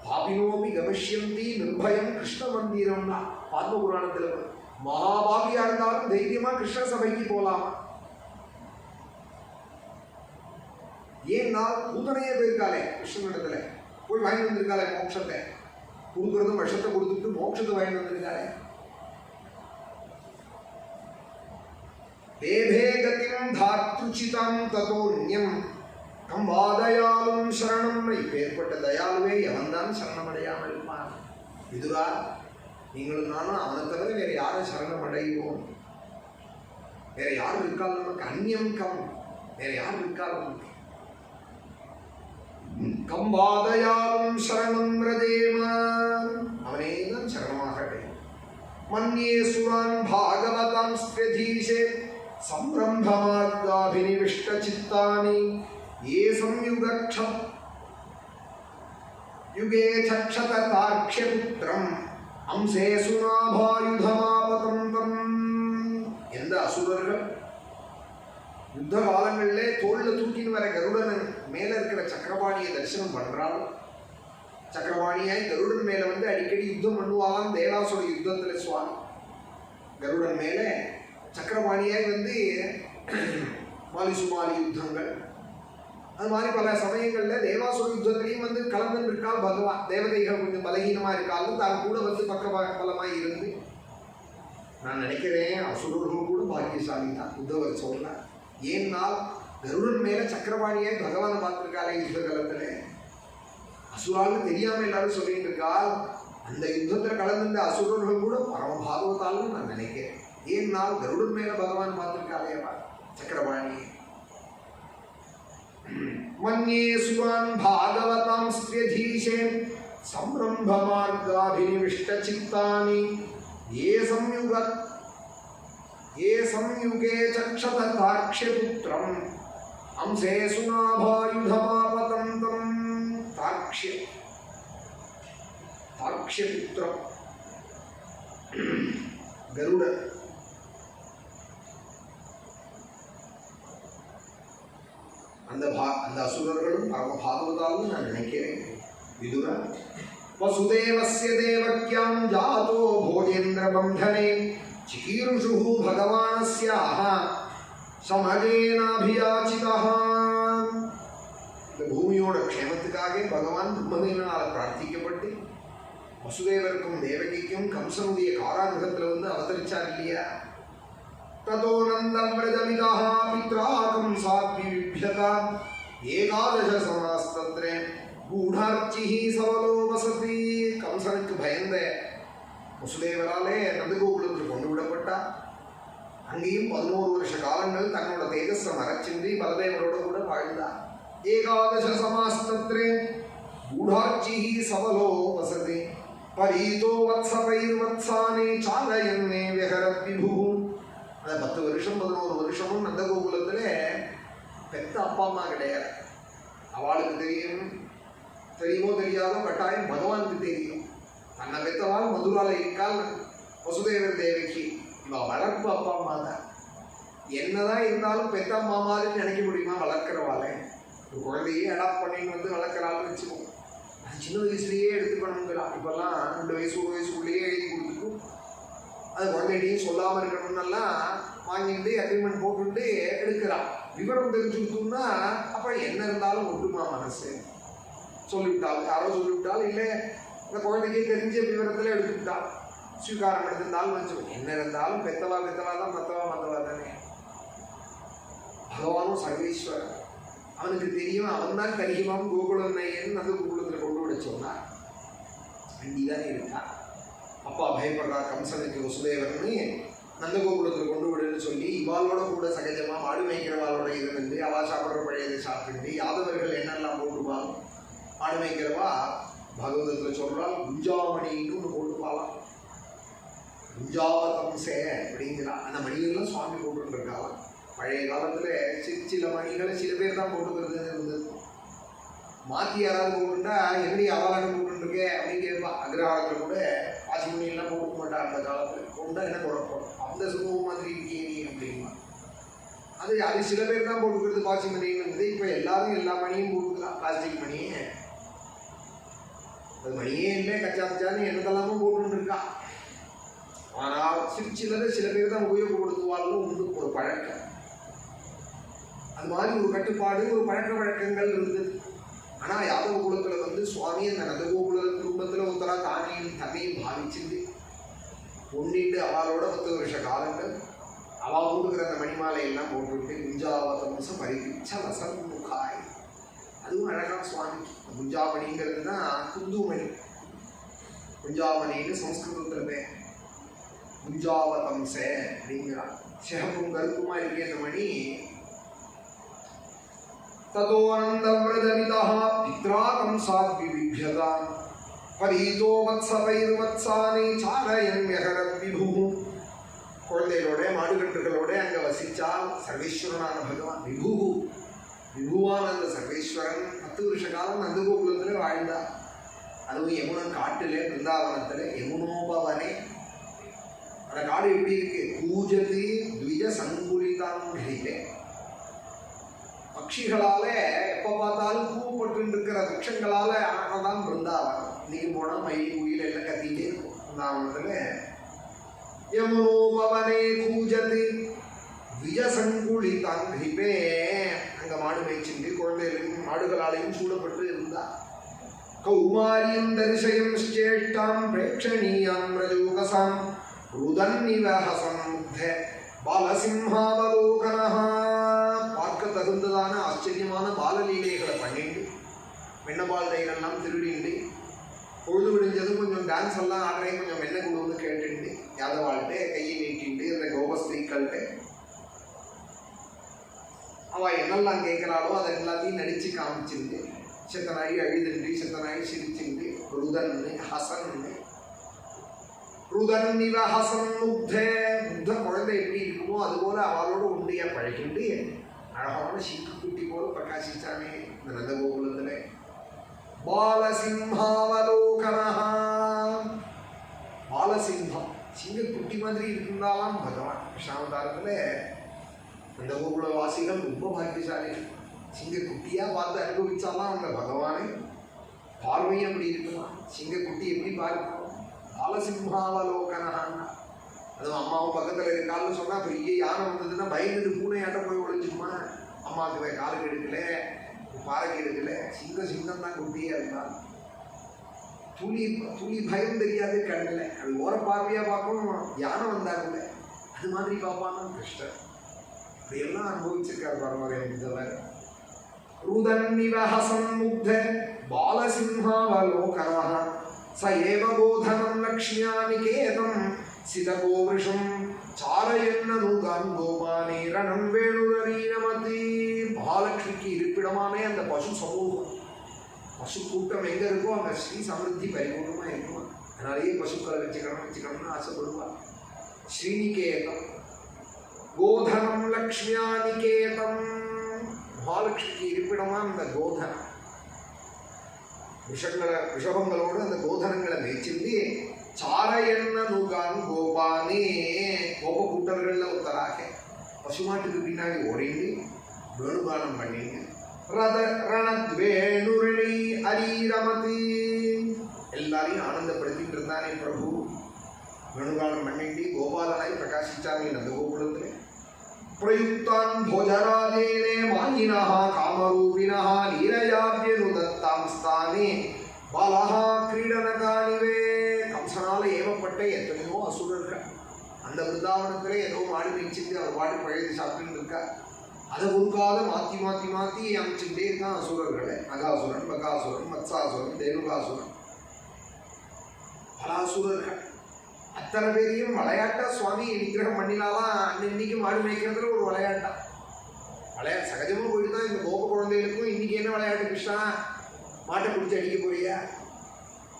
பாபினோபி கமிஷ்யந்தி நிர்பயம் கிருஷ்ண மந்திரம்னா ஆத்ம புராணத்தில் மகாபாபியா இருந்தாலும் தைரியமாக கிருஷ்ண சபைக்கு போகலாமா? ஏன்னா பூதனையே போயிருக்காளே கிருஷ்ணன் இடத்துல, போய் வாங்கி வந்திருக்காளே மோட்சத்தை. கொடுக்குறதும் விஷத்தை கொடுத்துட்டு மோட்சத்தை வாங்கி வந்திருக்காளே. தேபே கதிம் தாத்ருச்சிதம் ததோன்யம் கம்பாதயாலும் சரணம். இப்பேற்பட்ட தயாலுவே எவன்தான் சரணம் அடையாமல் இருப்பான்? விதுரா, நீங்களும் நானும் அவனை தவிர வேற யாரும் சரணம் அடைவோம்? வேற யாரும் இருக்காது நமக்கு. அந்நியம் கம், வேற யாரும் இருக்காது நமக்கு. கம்பாதயாலும் சரணம் ரஜேமா. அவனே தான் சரணமாக அடையும். மன்யே சுரான் பாகவதாம் ஸ்ரீதீஷே சம்பிரம்பமார்காபினிவிஷ்ட சித்தானி ये संयुगक्षम युगे चक्षत तार्क्ष्यपुत्रम अंशे सुनाभायुधमापतंतम. எந்த அசுரர்கள் யுத்த காலங்களிலே தோளில் தூக்கின்னு வர கருடன் மேலே இருக்கிற சக்கரபாணியை தரிசனம் பண்ணுறாள். சக்கரபாணியாய் கருடன் மேலே வந்து அடிக்கடி யுத்தம் பண்ணுவாங்க. தேவாசுர யுத்தத்தில் சுவாமி கருடன் மேலே சக்கரபாணியாய் வந்து மாலி சுமாலி யுத்தங்கள், அது மாதிரி பல சமயங்களில் தேவாசுர யுத்தத்திலையும் வந்து கலந்துன்னு இருக்கால் பகவான். தேவதைகள் கொஞ்சம் பலகீனமாக இருக்காலும் தான் கூட வந்து பக்கபலமாக இருந்து, நான் நினைக்கிறேன் அசுரர்கள் கூட பாக்கியசாலி தான் உத்தவர் சொல்ல. ஏன்னால் கருடன் மேலே சக்கரபாணியை பகவானை பார்த்துருக்காளே யுத்த காலத்தில். அசுராலும் தெரியாமல் எல்லாரும் சொல்லிட்டு இருக்கால் அந்த யுத்தத்தில் கலந்துட்ட அசுரர்கள் கூட பரம பாகவதாலும் நான் நினைக்கிறேன். ஏன்னால் கருடன் மேலே பகவான் பார்த்துருக்காளே சக்கரபாணியை. மன்யே சுவான் பாகவதாம் ஸ்திரியதீஷே சம்ரம்ப மார்காபினிவிஷ்ட சித்தானி ये संयुगे चक्षतार्क्ष्यपुत्रम् अंसे सुनाभायुधमापतन्तं तार्क्ष्यपुत्रम् गरुड அந்த அசுரர்களும் பரம பாகவதாலும் நான் நினைக்கிறேன். விதுர वसुदेवस्य देवक्यां जातो भोजेन्द्र बंधने चिकीर्षुः भगवानस्याः समजेनाभियाचितः. இந்த பூமியோட க்ஷேமத்துக்காக பகவான் பிரம்மதேவனால் பிரார்த்திக்கப்பட்டு வசுதேவருக்கும் தேவகிக்கும் கம்சனுடைய காராகிரகத்தில் வந்து அவதரிச்சார் இல்லையா. ततो नन्दव्रजमिदः पित्रा कंसाद्विभिभ्यता एकादश समास्तत्रे गूढार्चिः सवलो वसति. कंसனுக்கு பயந்த வசுதேவராலே நந்தகோகுலத்தில் கொண்டு விடப்பட்டா. அங்கேயும் 11 வருஷ காலங்கள் தன்னோட தேஜஸை மறைச்சின்றி பலதேவரோட கூட வாழ்ந்தார். ஏகாதச சமாஸ்தத்ரே गूढार्चिः सवलो वसति परीतो वत्सपैर्वत्साने चालयन्ने व्यहरत् विभुः. அந்த 10 வருஷம் 11 வருஷமும் நந்தகோகுலத்தில் பெத்த அப்பா அம்மா கிடையாது. அவளுக்கு தெரியுமோ தெரியாதோ கட்டாயம் பகவானுக்கு தெரியும். தன்னை பெத்தவாள் மதுரால இருக்கால் வசுதேவர் தேவகி. இவள் வளர்ப்பு அப்பா அம்மா தான். என்னதான் இருந்தாலும் பெத்த அம்மா மாதிரி நினைக்க முடியுமா வளர்க்குறவாளே? ஒரு குழந்தையே அடாப்ட் பண்ணின்னு வந்து வளர்க்குறாள்னு வச்சுக்கோங்க. அது சின்ன வயசுலேயே எடுத்துக்கணுங்கிறான். இப்போல்லாம் 2 வயசு 1 வயசுக்குள்ளேயே எழுதி கொடுத்துட்டு அது குழந்தைகிட்டையும் சொல்லாமல் இருக்கணும்னெல்லாம் வாங்கிட்டு அக்ரிமெண்ட் போட்டுட்டு எடுக்கிறான். விவரம் தெரிஞ்சுக்கிட்டோம்னா அப்போ என்ன இருந்தாலும் ஒட்டுமா மனசு சொல்லிவிட்டால் யாரோ சொல்லிவிட்டால் இல்லை இந்த குழந்தைக்கே தெரிஞ்ச விவரத்தில் எடுத்துக்கிட்டால் ஸ்வீகாரம் எடுத்திருந்தாலும் வச்சுக்கணும். என்ன இருந்தாலும் பெத்தவா தான் மற்றவா தானே. பகவானும் சர்வேஸ்வரன். அவனுக்கு தெரியும். அவன் தான் கரிகமாம் கோகுலம் நையன் அந்த கோகுலத்தில் கொண்டு விட சொன்னார். அண்டிதானே இருக்கான். அப்பா பயப்படுறா கம்சனுக்கு வசுதேவர்னு நந்தகோகுலத்தில் கொண்டு விடுன்னு சொல்லி இவாளோட கூட சகஜமாக மாடு மேய்க்கிறவாளோட இருந்து அவள் சாப்பிட்ற பழையதை சாப்பிட்டு யாதவர்கள் என்னெல்லாம் போட்டுப்பாலும் மாடு மேய்க்கிறவா பாகவதத்தில் சொல்கிறாள் குஞ்சாமணின்னு ஒன்று போட்டுப்பாலாம். குஞ்சாவதம்சே அப்படிங்கிறா. அந்த மணிகள்லாம் சுவாமி போட்டுருக்காளாம். பழைய காலத்தில் சில மணிகளை சில பேர் தான் போட்டுக்கிறது இருந்திருக்கும். மாற்றி யாராவது போட்டுட்டா எப்படி அவளாக போட்டுருக்கே அப்படின்னு கேட்பா. அக்ரஹாரத்தில் கூட பாசிமணியெல்லாம் போட்டுக்க மாட்டார். அந்த காலத்தில் போட்டா என்ன குழப்பம், அந்த சுமூகம் மாதிரி இருக்கே நீ அப்படின்னா. அது சில பேர் தான் போட்டுக்கிறது பாசிமணின்னு. இப்போ எல்லாரும் எல்லா மணியும் போட்டுக்கலாம். பிளாஸ்டிக் மணியே அது மணியே இல்லை கச்சாச்சான்னு என்னதெல்லாமும் போட்டுருக்கா. ஆனால் சில பேர் தான் உபயோகப்படுத்துவாலும் உண்டு ஒரு பழக்கம். அது மாதிரி ஒரு கட்டுப்பாடு ஒரு பழக்க வழக்கங்கள் இருந்தது. ஆனால் யாதவ குலத்தில் வந்து சுவாமி அந்த நந்தகோகுல குடும்பத்தில் ஒருத்தரா தன்னையும் பாவிச்சுட்டு ஒன்றிட்டு அவளோட 10 வருஷ காலங்கள் அவள் போட்டுக்கிற அந்த மணிமாலையெல்லாம் போட்டுவிட்டு குஞ்சாவதம்சம் பரிபிச்ச வசமுகாய். அதுவும் அழகான சுவாமி. குஞ்சாமணிங்கிறது தான் குந்துமணி. குஞ்சாமணின்னு சம்ஸ்கிருதத்தில் பேர். குஞ்சாவதம்ச அப்படிங்கிறான். சிகப்பும் கருப்புமா இருக்கே அந்த மணி. ततोऽनन्दव्रजमिदः पित्रा कंसाद्विभिभ्यता परीतो वत्सपैर्वत्साने चारयन् व्यहरत् विभुः. குழந்தைகளோட மாடுகட்டுகளோட அங்கே வசித்தால் சர்வேஸ்வரனான பகவான் விபுவான அந்த சர்வேஸ்வரன் 10 வருஷ காலம் நந்தகோகுலத்தில் வாழ்ந்தார். அதுவும் யமுனன் காட்டில் பிருந்தாவனத்தில் யமுனோபவனே. அந்த காடு எப்படி இருக்கு? கூஜதி த்விஜ சங்குலிதாங்கிரிலே பட்சிகளால எப்போ பார்த்தாலும் பூப்பட்டு இருக்கிற விரட்சங்களால் ஆனதான் பிருந்தாவனம். இன்னைக்கு போனால் மயில் குயில் எல்லாம் கத்திக்கிட்டே இருக்கும். பிருந்தாவனத்தில் யமுனோபவனே கூஜது விஜசங்குழி தங்கிப்பே, அங்கே மாடு மேய்ச்சிட்டு குழந்தைகளையும் மாடுகளாலையும் சூழப்பட்டு இருந்தா. கௌமாரியம் தரிசயம் ஸ்ரேஷ்டாம் பிரேட்சணீயாம் ரஜோகசாம் ருதன்னிவஹசம் முக்த பாலசிம்ஹாவலோகனஹா. பார்க்க தகுந்ததான ஆச்சரியமான பாலலீலைகளை பண்ணிட்டு வெண்ணபால் தயிரெல்லாம் திருடிண்டு பொழுது விடிஞ்சதும் கொஞ்சம் டான்ஸ் எல்லாம் ஆடுறேன், கொஞ்சம் வெண்ணை கொடுன்னு கேட்டுட்டு யாதவாள்கிட்ட கையை நீட்டிட்டு அந்த கோபஸ்திரீக்கள்கிட்ட அவள் என்னெல்லாம் கேட்குறாளோ அதை எல்லாத்தையும் நடித்து காமிச்சிருந்து செத்தனாயி அழுதுண்டு செத்தனாயி சிரிச்சுண்டு ருதன்னு ஹசன்னு ருதன் இவ ஹசன் முக்த முக்த குழந்தை எப்படி இருக்குமோ அதுபோல அவளோட உண்டையா பழகிண்டு அழகான சிங்கு குட்டி போல பிரகாசிச்சானே இந்த நந்தகோகுலத்தில். பாலசிம்ஹாவலோகனஹா, பாலசிம்ஹம் சிங்கக்குட்டி மாதிரி இருந்தாலாம் பகவான். கிருஷ்ணாவதாரத்தில் அந்த கோகுல வாசிகள் ரொம்ப பாக்கியசாலி. சிங்கக்குட்டியாக பார்த்து அனுபவிச்சாலாம் அந்த பகவானை. பார்வையும் அப்படி இருக்கலாம். சிங்கக்குட்டி எப்படி பார்க்கணும்? பாலசிம்ஹாவலோகனஹான்னா அதுவும் அம்மாவும் பக்கத்தில் இருக்கான்னு சொன்னால் பெரிய யானை வந்ததுன்னா பயந்துட்டு பூனையாட்ட போய் ஒழிஞ்சுமா. அம்மாவுக்கு காலுக்கு எடுக்கல, பாறைக்கு எடுக்கல. சிங்கம் தான் குட்டியாக இருந்தால் துளி பயம் தெரியாது கண்ணில். அது ஓர பார்வையாக பார்க்கணும். யானை வந்தாங்கல்ல அது மாதிரி பார்ப்பானா கிருஷ்ணன். அப்படியெல்லாம் அனுபவிச்சிருக்காரு பரமரேந்தவர். ருதன்னிவஹசம் முக்த பாலசிம்ஹாவலோகனஹ ச ஏவ கோதனம் லக்ஷ்மியானிகேதம் சிதகோவிருஷம் சாரயன்னனுகான் கோபானே ரணம் வேணுரீனமதி. மகாலட்சுமிக்கு இருப்பிடமானே அந்த பசு சமூகம், பசு கூட்டம் எங்கே இருக்கோ அங்கே ஸ்ரீ சமிருத்தி பரிபூர்ணமாக இருக்கும். அதனாலேயே பசுக்களை வச்சுக்கணும்னு ஆசைப்படுவார். ஸ்ரீநிகேதம் கோதனம் லக்ஷ்மியானிகேதம், மகாலட்சுமிக்கு இருப்பிடமாக அந்த கோதனம் ரிஷபங்களோடு அந்த கோதனங்களை மேய்ச்சிருந்து சாரயன்னனுகான் கோபானே கோப கூட்டர்களில் ஒருத்தராக பசுமாட்டுக்கு பின்னாடி ஓடிண்டு வேணுகானம் பண்ணிட்டு ரணத்வேணுரணி அரீரமதி எல்லாரையும் ஆனந்தப்படுத்திட்டு இருந்தானே பிரபு. வேணுகானம் பண்ணிட்டு கோபாலனாய் பிரகாசிச்சானே நந்தகோகுலத்தில். பிரயுக்தான் போஜராஜேனே மாயினஹ காமரூபிணஹ லீலயாப்யனுதத்தாம் ஸ்தானே பாலஹா கிரீடனகானிவே. கம்சனால ஏவப்பட்ட எத்தனையோ அசுரர்கள் அந்த பிருந்தாவனத்திலே ஏதோ மாடு மேய்ச்சிட்டு அவர் பாடு பழையது சாப்பிட்டு இருக்கா. அதை ஒருக்கால மாற்றி மாற்றி மாற்றி அமைச்சுட்டே இருக்கான் அசுரர்களை. அகாசுரன், பகாசுரன், மத்சாசுரன், தேனுகாசுரன், பல அசுரர்கள். அத்தனை பேரையும் விளையாட்டா சுவாமி நிகிரகம் பண்ணினாலாம். அன்னைக்கு மாடு மேய்க்கிறதுல ஒரு விளையாட்டா சகஜமாக போயிட்டு தான் இந்த கோப குழந்தைகளுக்கும் இன்னைக்கு என்ன விளையாட்டு கிருஷ்ணா, மாட்டை பிடிச்சி அடிக்க போறியா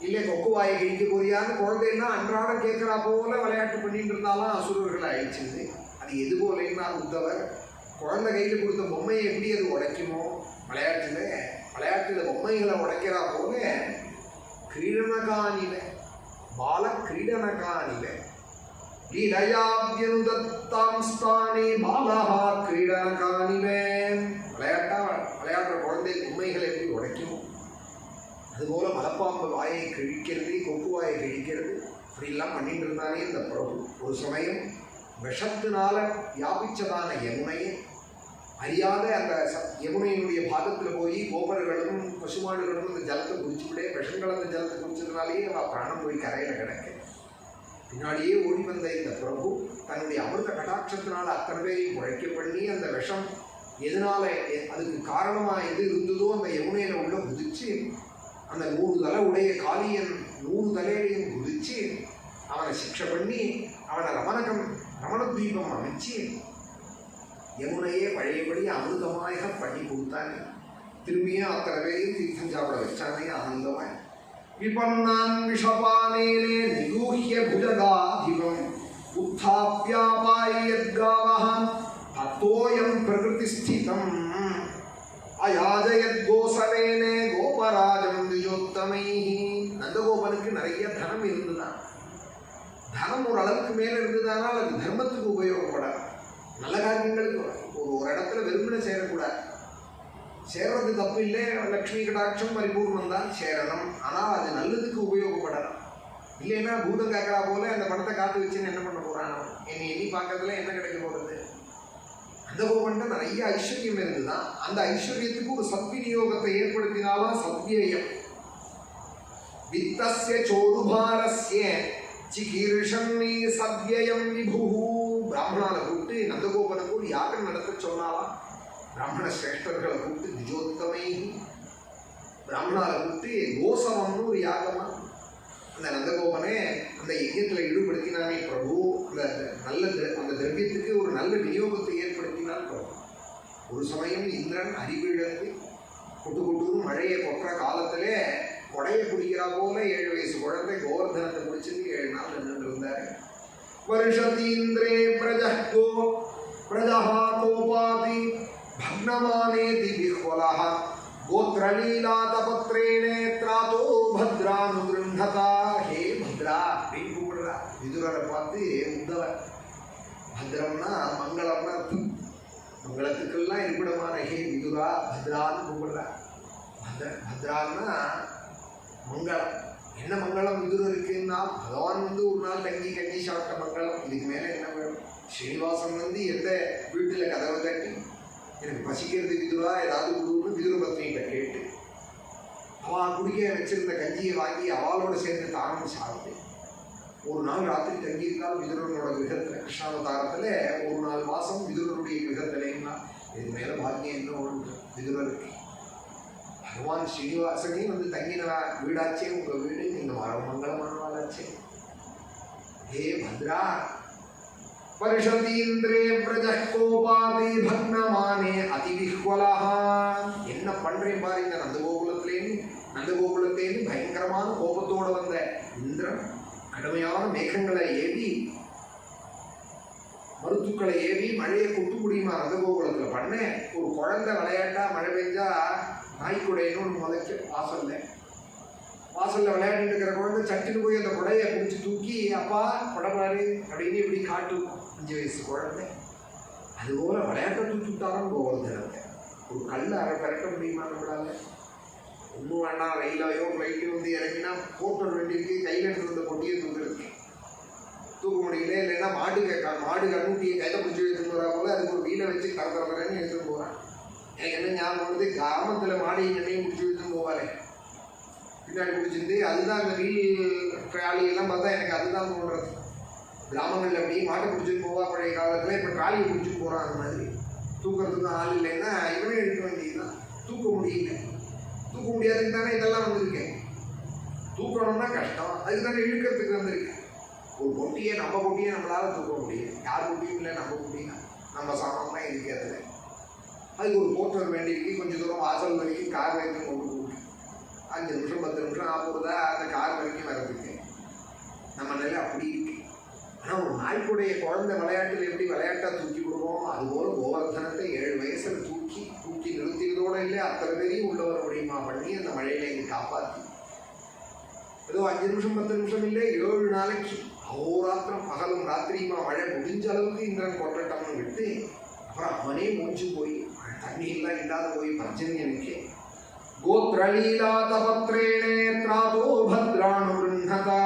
இல்லை கொக்கு வாயை கிழிக்க போறியான்னு குழந்தைன்னா அன்றாடம் கேட்குறா போல விளையாட்டு பண்ணிட்டு இருந்தாலும் அசுரர்கள் ஆயிடுச்சுது. அது எது போலன்னா உத்தவர் குழந்தை கையில் கொடுத்த பொம்மையை எப்படி அது உடைக்குமோ விளையாட்டில் பொம்மைகளை உடைக்கிறா போல கிரீடனகானில பால கிரீடனகானில லீலயாப்யனுதத்தாம் ஸ்தானே பாலஹா கிரீடனகானிவே. விளையாடுற குழந்தை பொம்மைகளை எப்படி உடைக்குமோ அதுபோல மலப்பாம்பு வாயை கிழிக்கிறது, கொக்கு வாயை கிழிக்கிறது, அப்படிலாம் பண்ணிட்டு இருந்தானே இந்த பிரபு. ஒரு சமயம் விஷத்தினால வியாபிச்சதான யமுனையை அறியாத அந்த யமுனையினுடைய பாகத்தில் போய் கோபர்களும் பசுமாடுகளும் அந்த ஜலத்தை குடிச்சுவிடே விஷங்கள் அந்த ஜலத்தை குடிச்சதுனாலேயே அவள் பிராணம் போய் கரையில் கிடக்க. பின்னாடியே ஓடி வந்த இந்த பிரபு தன்னுடைய அமிர்த கடாட்சத்தினால அத்தனை பேரையும் உழைக்க பண்ணி அந்த விஷம் எதனால அதுக்கு காரணமாக எது இருந்ததோ அந்த யமுனையில் உள்ள குதிச்சு அந்த 100 தலை உடைய காளியன் 100 தலையிலையும் குதிச்சு அவனை சிக்ஷை பண்ணி அவனை ரமணத்வீபம் அமைச்சு யமுனையே பழையபடி அமிர்தமாக பண்ணி கொடுத்தானே. திரும்பியும் அத்தனை பேரையும் தீர்த்தம் சாப்பிட வச்சானே ஆனந்தமாய். விபன்னான் விஷபானேனே நிகூஹ்ய புஜகாதிபம் உத்தாப்யாபாயத்காவஹ தத்தோயம் பிரகிருதிஸ்திதம் அயாஜயத் கோசலேனே கோபராஜம் திஜோத்தமை. நந்தகோபனுக்கு நிறைய தனம் இருந்துதான். தனம் ஒரு அளவுக்கு மேலே இருந்ததுனால் அது தர்மத்துக்கு உபயோகப்படாது, நல்ல காரியங்களுக்கு ஒரு இடத்துல வெறுமனை சேரக்கூடாது. சேர்றது தப்பு இல்லை, லக்ஷ்மி கடாட்சம் பரிபூர்ணம் தான் சேரணும். ஆனால் அது நல்லதுக்கு உபயோகப்படணும். இல்லைன்னா பூதம் காக்கா போல அந்த பணத்தை காத்து வச்சுன்னு என்ன பண்ண போறான்? என்னை எண்ணி பார்க்கறதுல என்ன கிடைக்க போகிறது? அந்த கோபன்ட்டு நிறைய ஐஸ்வர்யம் இருந்துதான் அந்த ஐஸ்வர்யத்துக்கு ஒரு சத்விநியோகத்தை ஏற்படுத்தினாலும் சத்வியம். வித்தஸ்ய சோதுபாரஸ்ய சிகீர்ஷன்னி சத்வயம் விபு. பிராமணால கூப்பிட்டு நந்தகோபனுக்கு ஒரு யாகம் நடத்த சொன்னாலாம். பிராமண சிரேஷ்டர்களை கூப்பிட்டு திஜோத்தமை பிராமணால கூப்பிட்டு கோசவம்னு ஒரு யாகமா அந்த நந்தகோபனே அந்த யஜ்யத்தில் ஈடுபடுத்தினானே பிரபு. அந்த நல்ல அந்த திரவியத்துக்கு ஒரு நல்ல விநியோகத்தை ஏற்படுத்தினால் பிரபு. ஒரு சமயம் இந்திரன் அறிவிழந்து கொட்டு கொட்டுன்னு மழையை கொட்டுற காலத்திலே கொடையை குடிக்கிறா போல 7 வயசு குழந்தை கோவர்தனத்தை குடிச்சுட்டு 7 நாள் நின்று இருந்தாரு. வருஷதீந்திரே பிரஜோ பிரஜா கோபாதி பக்னமானேதி விஹ்வலஹ கோத்ரலீலா தபத்ரேணே த்ராதோ பத்ரானுகிருந்ததா. ஹே பத்ரா அப்படின்னு கூப்பிடுறா. விதுரரை பார்த்து உத்தவர். பத்ரம்னா மங்களம்னா அர்த்தம். மங்களத்துக்கெல்லாம் இருப்பிடமான ஹே விதுரா பத்ரான்னு கூப்பிடுறா. பத்ரான்னா மங்களம். என்ன மங்களம் விதுரருக்குன்னா பகவான் ஒரு நாள் தங்கி கஞ்சி சாப்பிட்ட மங்களம். இதுக்கு மேலே என்ன வேணும்? ஸ்ரீனிவாசன் எந்த வீட்டில் கதவை தட்டி எனக்கு பசிக்கிறது விதுரா ஏதாவது கொடுன்னு விதுர பத்னிகிட்ட கேட்டு அவள் குடிக்க வச்சிருந்த கஞ்சியை வாங்கி அவளோட சேர்ந்து தானும் சாப்பிட்டு ஒரு நாள் ராத்திரி தங்கியிருந்தால் விதுரனோட கிரகத்தில் கிருஷ்ணாவதாரத்தில் ஒரு 4 மாதம் விதுரனுடைய கிரகத்திலேன்னா இது மேலே பாக்கியம் என்ன ஒன்று விதுரருக்கு. பகவான் ஸ்ரீனிவாசனே தங்கின வீடாச்சே உங்கள் வீடு, நீங்கள் மங்களமானவாளாச்சே. ஹே பத்ரா வருஷதீந்திரே பிரஜோபாதி பக்னமானே அதிவிஹ்வலஹ. என்ன பண்றேன் பாரு. இந்த நந்தகோகுலத்தேன்னு பயங்கரமான கோபத்தோடு வந்த இந்திரன் கடுமையான மேகங்களை ஏவி மருத்துக்களை ஏவி மழையை கொட்டு முடியுமா நந்தகோகுலத்தில் பண்ண. ஒரு குழந்தை விளையாட்டா மழை பெஞ்சா நாய்க்குடையன்னு ஒன்று முளைக்க வாசல்ல விளையாடிட்டு இருக்கிற குழந்தை சட்டுன்னு போய் அந்த குடையை பிடிச்சி தூக்கி அப்பா படப்பாரு அப்படின்னு இப்படி காட்டும். 5 வயசு குழந்தை. அதுபோல விளையாட்டை தூக்கி விட்டாலும் கோவர்தனத்தை ஒரு கல்லை பறக்க முடியுமா நம்மளால? ஒன்றும் வேண்டாம். ரயிலையோ ஃப்ளைட்லையோ இறங்கினா போட்டு வேண்டியிருக்கு. கையில் எடுத்து வந்த பொட்டியை தூக்க முடியல. இல்லைன்னா மாடு கண்ணுட்டியை கையில் பிடிச்சி எடுத்துன்னு போகிறா போல அதுக்கு ஒரு வீலை வச்சு கரகரன்னு எடுத்துன்னு போகிறான். எனக்கு என்ன ஞாபகம் வருது, கிராமத்தில் மாடியை எண்ணையும் பிடிச்சி எடுத்துன்னு போவாரே பின்னாடி பிடிச்சிருந்து. அதுதான் அந்த வீல் ட்ராலியெல்லாம் பார்த்தா எனக்கு அதுதான் தோன்றது. கிராமங்களில் அப்படியே மாட்டை பிடிச்சிட்டு போவா பழைய காலத்தில். இப்போ ட்ராலியை பிடிச்சிட்டு போகிறான். அந்த மாதிரி தூக்கிறதுக்கு ஆள் இல்லைன்னா இவனே எடுக்க வேண்டியதுதான். தூக்க முடியல. தூக்க முடியாதுன்னு தானே இதெல்லாம் வந்திருக்கேன். தூக்கணும்னா கஷ்டம். அதுக்கு தானே இழுக்கிறதுக்கு வந்திருக்கேன். ஒரு பொட்டியை நம்மளால் தூக்க முடியும். யார் பொட்டியும் இல்லை, நம்ம பொட்டினா நம்ம சாமான்லாம் இருக்கு. அதில் அதுக்கு ஒரு போர்ட்டர் வேண்டியிருக்கு. கொஞ்சம் தூரம் வாசல் வரைக்கும் கார் வரைக்கும் கொண்டு போட்டு 5 நிமிஷம் 10 நிமிஷம் ஆகுறதா அந்த கார் வரைக்கும் வர்றதுக்கு நம்ம நிலை அப்படி இருக்கு. ஆனால் ஒரு நாய்க்குடைய குழந்தை விளையாட்டில் எப்படி விளையாட்டாக தூக்கி விடுவோம் அதுபோல் கோவர்தனத்தை 7 வயசுல தூக்கி நிறுத்தியதோடு இல்லை அத்தனை பேரையும் உள்ளவர் முடியுமா பண்ணி அந்த மழையில இங்கே காப்பாற்றி ஏதோ 5 நிமிஷம் 10 நிமிஷம் இல்லை 7 நாளைக்கு அஹோராத்திரம் பகலும் ராத்திரியுமா மழை முடிஞ்ச அளவுக்கு இந்திரன் கொட்டட்டம்னு விட்டு அப்புறம் அவனே முடிச்சு போய் தண்ணியெல்லாம் இல்லாத போய் பஞ்சன்யனுக்கே கோத்ரலீலா தபத்ரேணே த்ராதோ பத்ரானுகிருந்ததா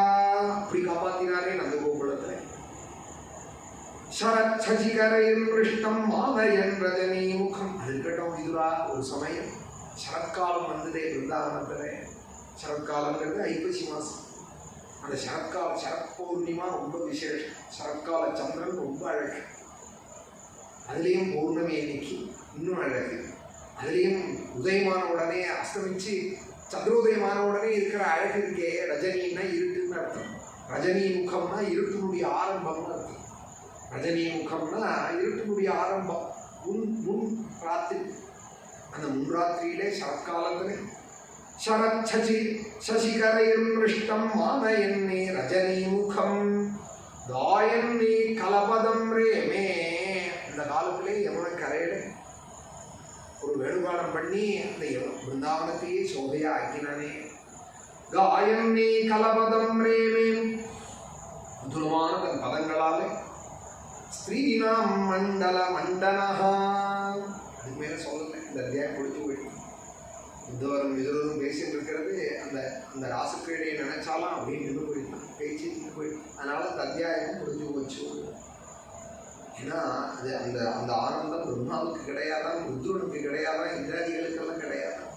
அப்படி காப்பாத்தினாரே நந்தகோகுலத்துல. சரச்சசிகரையில் பிருஷ்டம் மாதயன் ரஜனி முகம். அது இருக்கட்டும் விதுரா. ஒரு சமயம் சரத்காலம் வந்ததே பிருந்தாவனத்துல. சரத்காலங்கிறது ஐப்பசி மாசம். அந்த சரத் பௌர்ணிமா ரொம்ப விசேஷம். சரத்கால சந்திரன் ரொம்ப அழகு. அதுலேயும் பௌர்ணமி அன்னைக்கு இன்னும் அழகு. அதுலேயும் உதயமான உடனே அஸ்தமிச்சு சந்திரோதயமான உடனே இருக்கிற அழகு இருக்கே. ரஜினின்னா இருட்டுன்னு அர்த்தம். ரஜினி முகம்னா இருட்டினுடைய ஆரம்பம்னு அர்த்தம். ரஜினி முகம்னா இருட்டினுடைய ஆரம்பம். முன் ராத்திரி. அந்த முன்ராத்திரியிலே சரத்காலத்திலே சசிகரையும் மிருஷ்டம் மானயன்னே ரஜினி முகம் தாயன்னே கலபதம் ரேமே. அந்த காலத்திலே யமுனை கரையில ஒரு வேணுகாலம் பண்ணி அந்த பிருந்தாவனத்தையே சோதையா ஆக்கினானே. காயன்னே கலபதம் ரேமே. மதுரமான தன் பதங்களாலே ஸ்ரீனாம் மண்டல மண்டனஹா. அதுக்கு மேல சொல்லலை. இந்த அத்தியாயம் முடிஞ்சு போயிடும். புத்தவரும் விதுரரும் பேசிட்டு இருக்கிறது அந்த அந்த ராசக்கிரீடையை நினைச்சாலும் அப்படின்னு நின்று போயிடலாம், பேச்சு நின்று போயிடும். அதனால அந்த அத்தியாயமும் முடிஞ்சு போச்சு. ஏன்னா அது அந்த அந்த ஆனந்தம் பிரம்மாவுக்கு கிடையாதான், ருத்ரனுக்கு கிடையாதான், இந்திராதிகளுக்கெல்லாம் கிடையாதான்.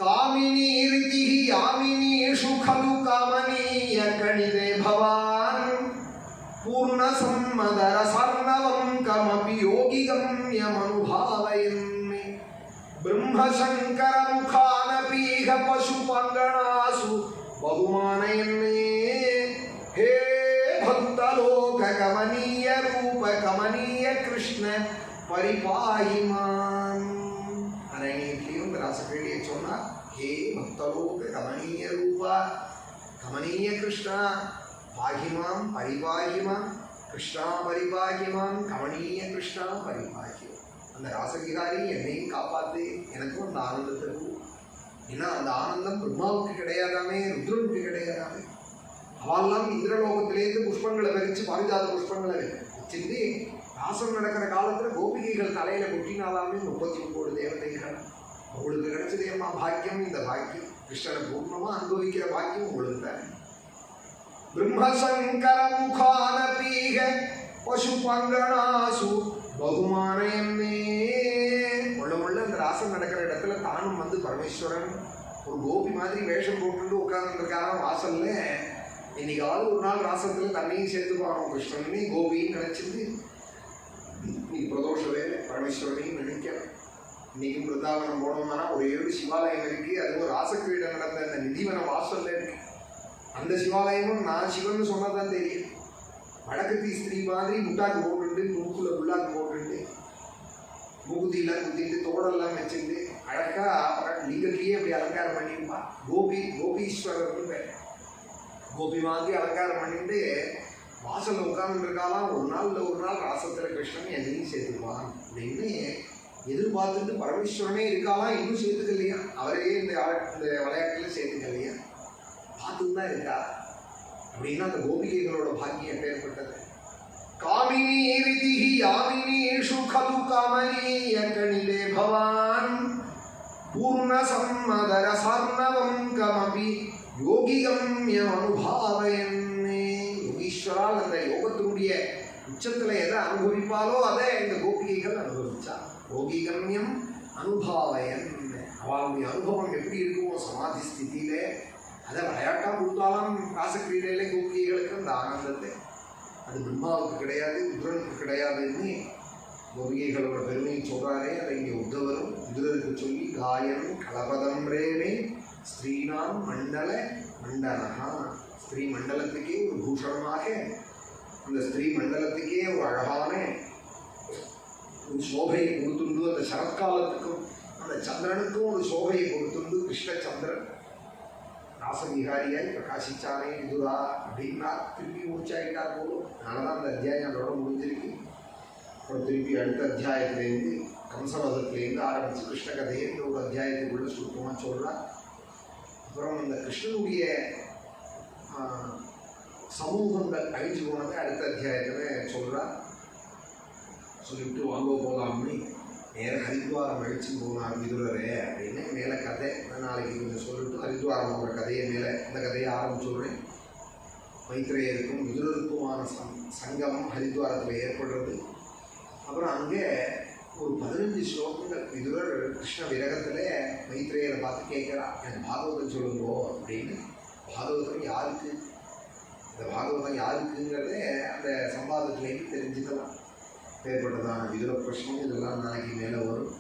காமினி ரிதிஹி யாமினீஷு கலு காமனீய கணிதே பவான் பூர்ண சம்மதர சர்ணவம் கமபி யோகிகம்யமனுபாவயன் ब्रह्मशंकर मुखानपीह पशुपंगणासु बहुमानयन्ने हे भक्तलोक कमनीय रूप कमनीय कृष्ण परिपाहि मां. अनेकलियों रासक्रीडे चोना हे भक्तलोक कमनीय रूप कमनीय कृष्ण पाहि मां परिपाहि मां कृष्ण परिपाहि मां कमनीय कृष्ण परिपाहि. அந்த ராசகிகாரி என்னையும் காப்பாத்து, எனக்கும் அந்த ஆனந்தத்தை. ஏன்னா அந்த ஆனந்தம் பிரம்மாவுக்கு கிடையாதாமே, ருத்ரனுக்கு கிடையாதாமே. அவெல்லாம் இந்திரலோகத்திலேருந்து புஷ்பங்களை பறித்து பாரிஜாத புஷ்பங்களை வச்சுட்டு ராசம் நடக்கிற காலத்தில் கோபிகைகள் தலையில கொட்டினாலாமே 39 தேவதைகள். உங்களுக்கு கிடைச்சது அம்மா பாக்கியம். இந்த பாக்கியம் கிருஷ்ணனை பூர்ணமாக அனுபவிக்கிற பாக்கியம் உங்களுக்கு தானே. பிரம்மசங்கர முகானபீக பசுபங்கணாசு பகுமானயன்னே. முள்ள அந்த ராசம் நடக்கிற இடத்துல தானும் வந்து பரமேஸ்வரன் ஒரு கோபி மாதிரி வேஷம் போட்டு உட்கார்ந்துருக்காங்க வாசல்ல. இன்னைக்காவது ஒரு நாள் ராசத்துல தண்ணியும் சேர்த்துப்பானோ கிருஷ்ணனே கோபின்னு நினைச்சிட்டு இன்னைக்கு பிரதோஷ வேலை பரமேஸ்வரனையும் நினைக்கிறேன். இன்னைக்கும் பிருந்தாவனம் போனோம்னா ஒரு 7 சிவாலயம் இருக்கு. அதுவும் ராசக்கிரீடை நடந்த அந்த நிதிவன வாசல்ல இருக்கு. அந்த சிவாலயமும் நான் சிவன் சொன்னதான் தெரியும். வடக்கத்தி ஸ்திரீ மாதிரி முட்டாக்கு போட்டுட்டு மூக்குல புல்லாக்கு போட்டுட்டு மூக்குத்திலாம் குத்திட்டு தோடெல்லாம் வச்சுட்டு அழகா லிங்கத்திலேயே அப்படி அலங்காரம் பண்ணிருப்பா. கோபீஸ்வரர்னு பேர். கோபி மாதிரி அலங்காரம் பண்ணிட்டு வாசல்ல உட்கார்ந்து இருக்காலாம். ஒரு நாள் ராசத்துல கிருஷ்ணன் என்னையும் சேர்த்துப்பான் அப்படின்னு எதிர்பார்த்துட்டு பரமேஸ்வரனே இருக்காலாம். இன்னும் சேர்த்துக்கலையா, அவரே இந்த விளையாட்டுல சேர்த்துக்கலையா, பார்த்துட்டு தான் இருக்கா. அப்படின்னா அந்த கோபிகைகளோட பாக்கியம் ஏற்பட்டது. காமினி ரிதிஹி யாமினீஷு கலு காமனீய கணிதே பவான் பூர்ண சம்மதர சர்ணவம் கமபி யோகிகம்யம் அனுபாவயன்னே. யோகீஸ்வரால் அந்த யோகத்தினுடைய உச்சத்துல எதை அனுபவிப்பாலோ அதை இந்த கோபிகைகள் அனுபவிச்சா. யோகிகம்யம் அனுபாவயன். அவளுடைய அனுபவம் எப்படி இருக்குமோ சமாதி ஸ்திதியில அதை விளையாட்டா கொடுத்தாலும் ராசக்கிரீடையில கோபிகைகளுக்கு அந்த ஆனந்தத்தை. அது பிரம்மாவுக்கு கிடையாது, ருத்ரனுக்கு கிடையாதுன்னு கோபிகைகளோட பெருமையை சொல்றாரே. அதை இங்கே உத்தவரும் ருத்ரருக்கு சொல்லி காயன் கலபதம் ரேமே ஸ்ரீனாம் மண்டல மண்டனஹா. ஸ்ரீ மண்டலத்துக்கே ஒரு பூஷணமாக, அந்த ஸ்ரீ மண்டலத்துக்கே ஒரு அழகான ஒரு சோபையை கொடுத்துண்டு, அந்த சரத்காலத்துக்கும் அந்த சந்திரனுக்கும் ஒரு சோபையை கொடுத்துண்டு கிருஷ்ண சந்திரன் ராசவிகாரியாய் பிரகாசிச்சானே விதுரா அப்படின்னா திருப்பி முடிச்சாயிட்டார் போலும். அதனாலதான் அந்த அத்தியாயம் அதோட முடிஞ்சிருக்கு. அப்புறம் திருப்பி அடுத்த அத்தியாயத்திலேருந்து கம்சவதத்திலேருந்து ஆரம்பிச்சு கிருஷ்ண கதையை இந்த ஒரு அத்தியாயத்துக்குள்ள சுத்தமாக சொல்றார். அப்புறம் அந்த கிருஷ்ணனுடைய சமூகங்கள் அழிஞ்சு போனதை அடுத்த அத்தியாயத்தில் சொல்றார். சொல்லிவிட்டு வாங்க போகலாம்னு நேர ஹரித்வாரம் அழிச்சு போனார் விதுரரே அப்படின்னு மேலே கதை நாளைக்கு கொஞ்சம் சொல்லிட்டு ஹரித்வாரம் போகிற கதையை மேலே இந்த கதையை ஆரம்பிச்சுடுறேன். மைத்ரேயருக்கும் விதுரருக்குமான சங்கமம் ஹரித்வாரத்தில் ஏற்படுறது. அப்புறம் அங்கே ஒரு 15 ஸ்லோகங்கள் விதுரர் கிருஷ்ண விரகத்தில் மைத்ரேயரை பார்த்து கேட்குறா, எனக்கு பாகவதம் சொல்லுங்கோ அப்படின்னு. பாகவதம் யாருக்கு, இந்த பாகவதம் யாருக்குங்கிறத அந்த சம்பாதத்துலேருந்து தெரிஞ்சுக்கலாம். ஏற்பட்டதான விதுர பிரஷ்னம் இதெல்லாம் நாளைக்கு மேலே வரும்.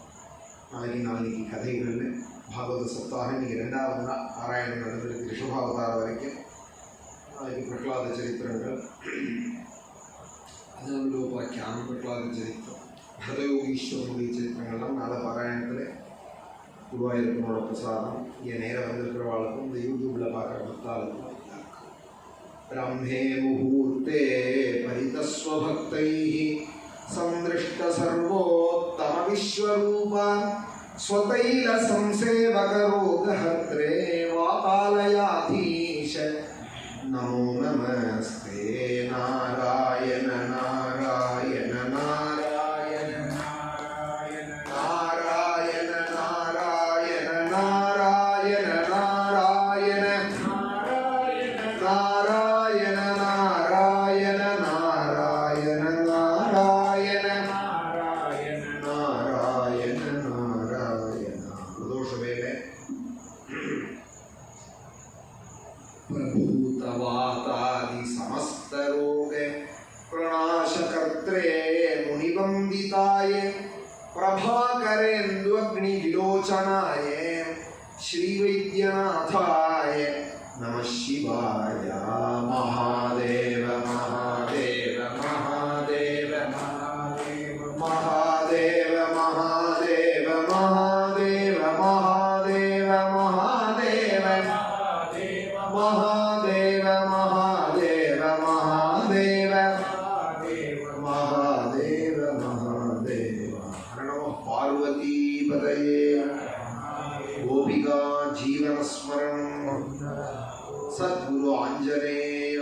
நாளைக்கு கதைகள் பாகவத சப்தாக இன்றைக்கி 2வது நாள் நாராயணன் நடந்திருக்கு ரிஷபாவதாரம் வரைக்கும். நாளைக்கு பிரகலாத சரித்திரங்கள், அஜனலோபாக்கியானம் பிரகலாத சரித்திரம், பரதயோகீஸ்வரனுடைய சரித்திரங்கள்லாம் நாளை பாராயணத்தில் குருவாயூரப்பனோட பிரசாதம் இங்கே நேரம் வந்திருக்கிறவாளுக்கும் இந்த யூடியூப்பில் பார்க்குற பக்தாளுக்கும் ब्रह्मे मुहूर्ते परितस्वभक्तैः संदृष्ट सर्वोत्तम विश्वरूप स्वतैल संसेवकरोगहत्रे वातालयाधीश नमो नमस्ते नारायण नारायण नारायण नारायण नारायण नारायण नारायण नारायण नारायण नारायण नारायण नारायण प्रदोष वेले प्रभूतवातादि समस्त रोग प्रणाशकर्त्रे मुनिवंदिताय प्रभाकरेन्दुअग्निविलोचनाय श्रीवैद्यनाथाय नमः शिवाय महादेव महादेव महादेव महादेव महादेव महादेव महादेव महादेव महादेव महादेव महादेव महादेव महादेव महादेव हर नमः पार्वती पतये गोपिका जीवन स्मरण सद्गुरु आंजनेय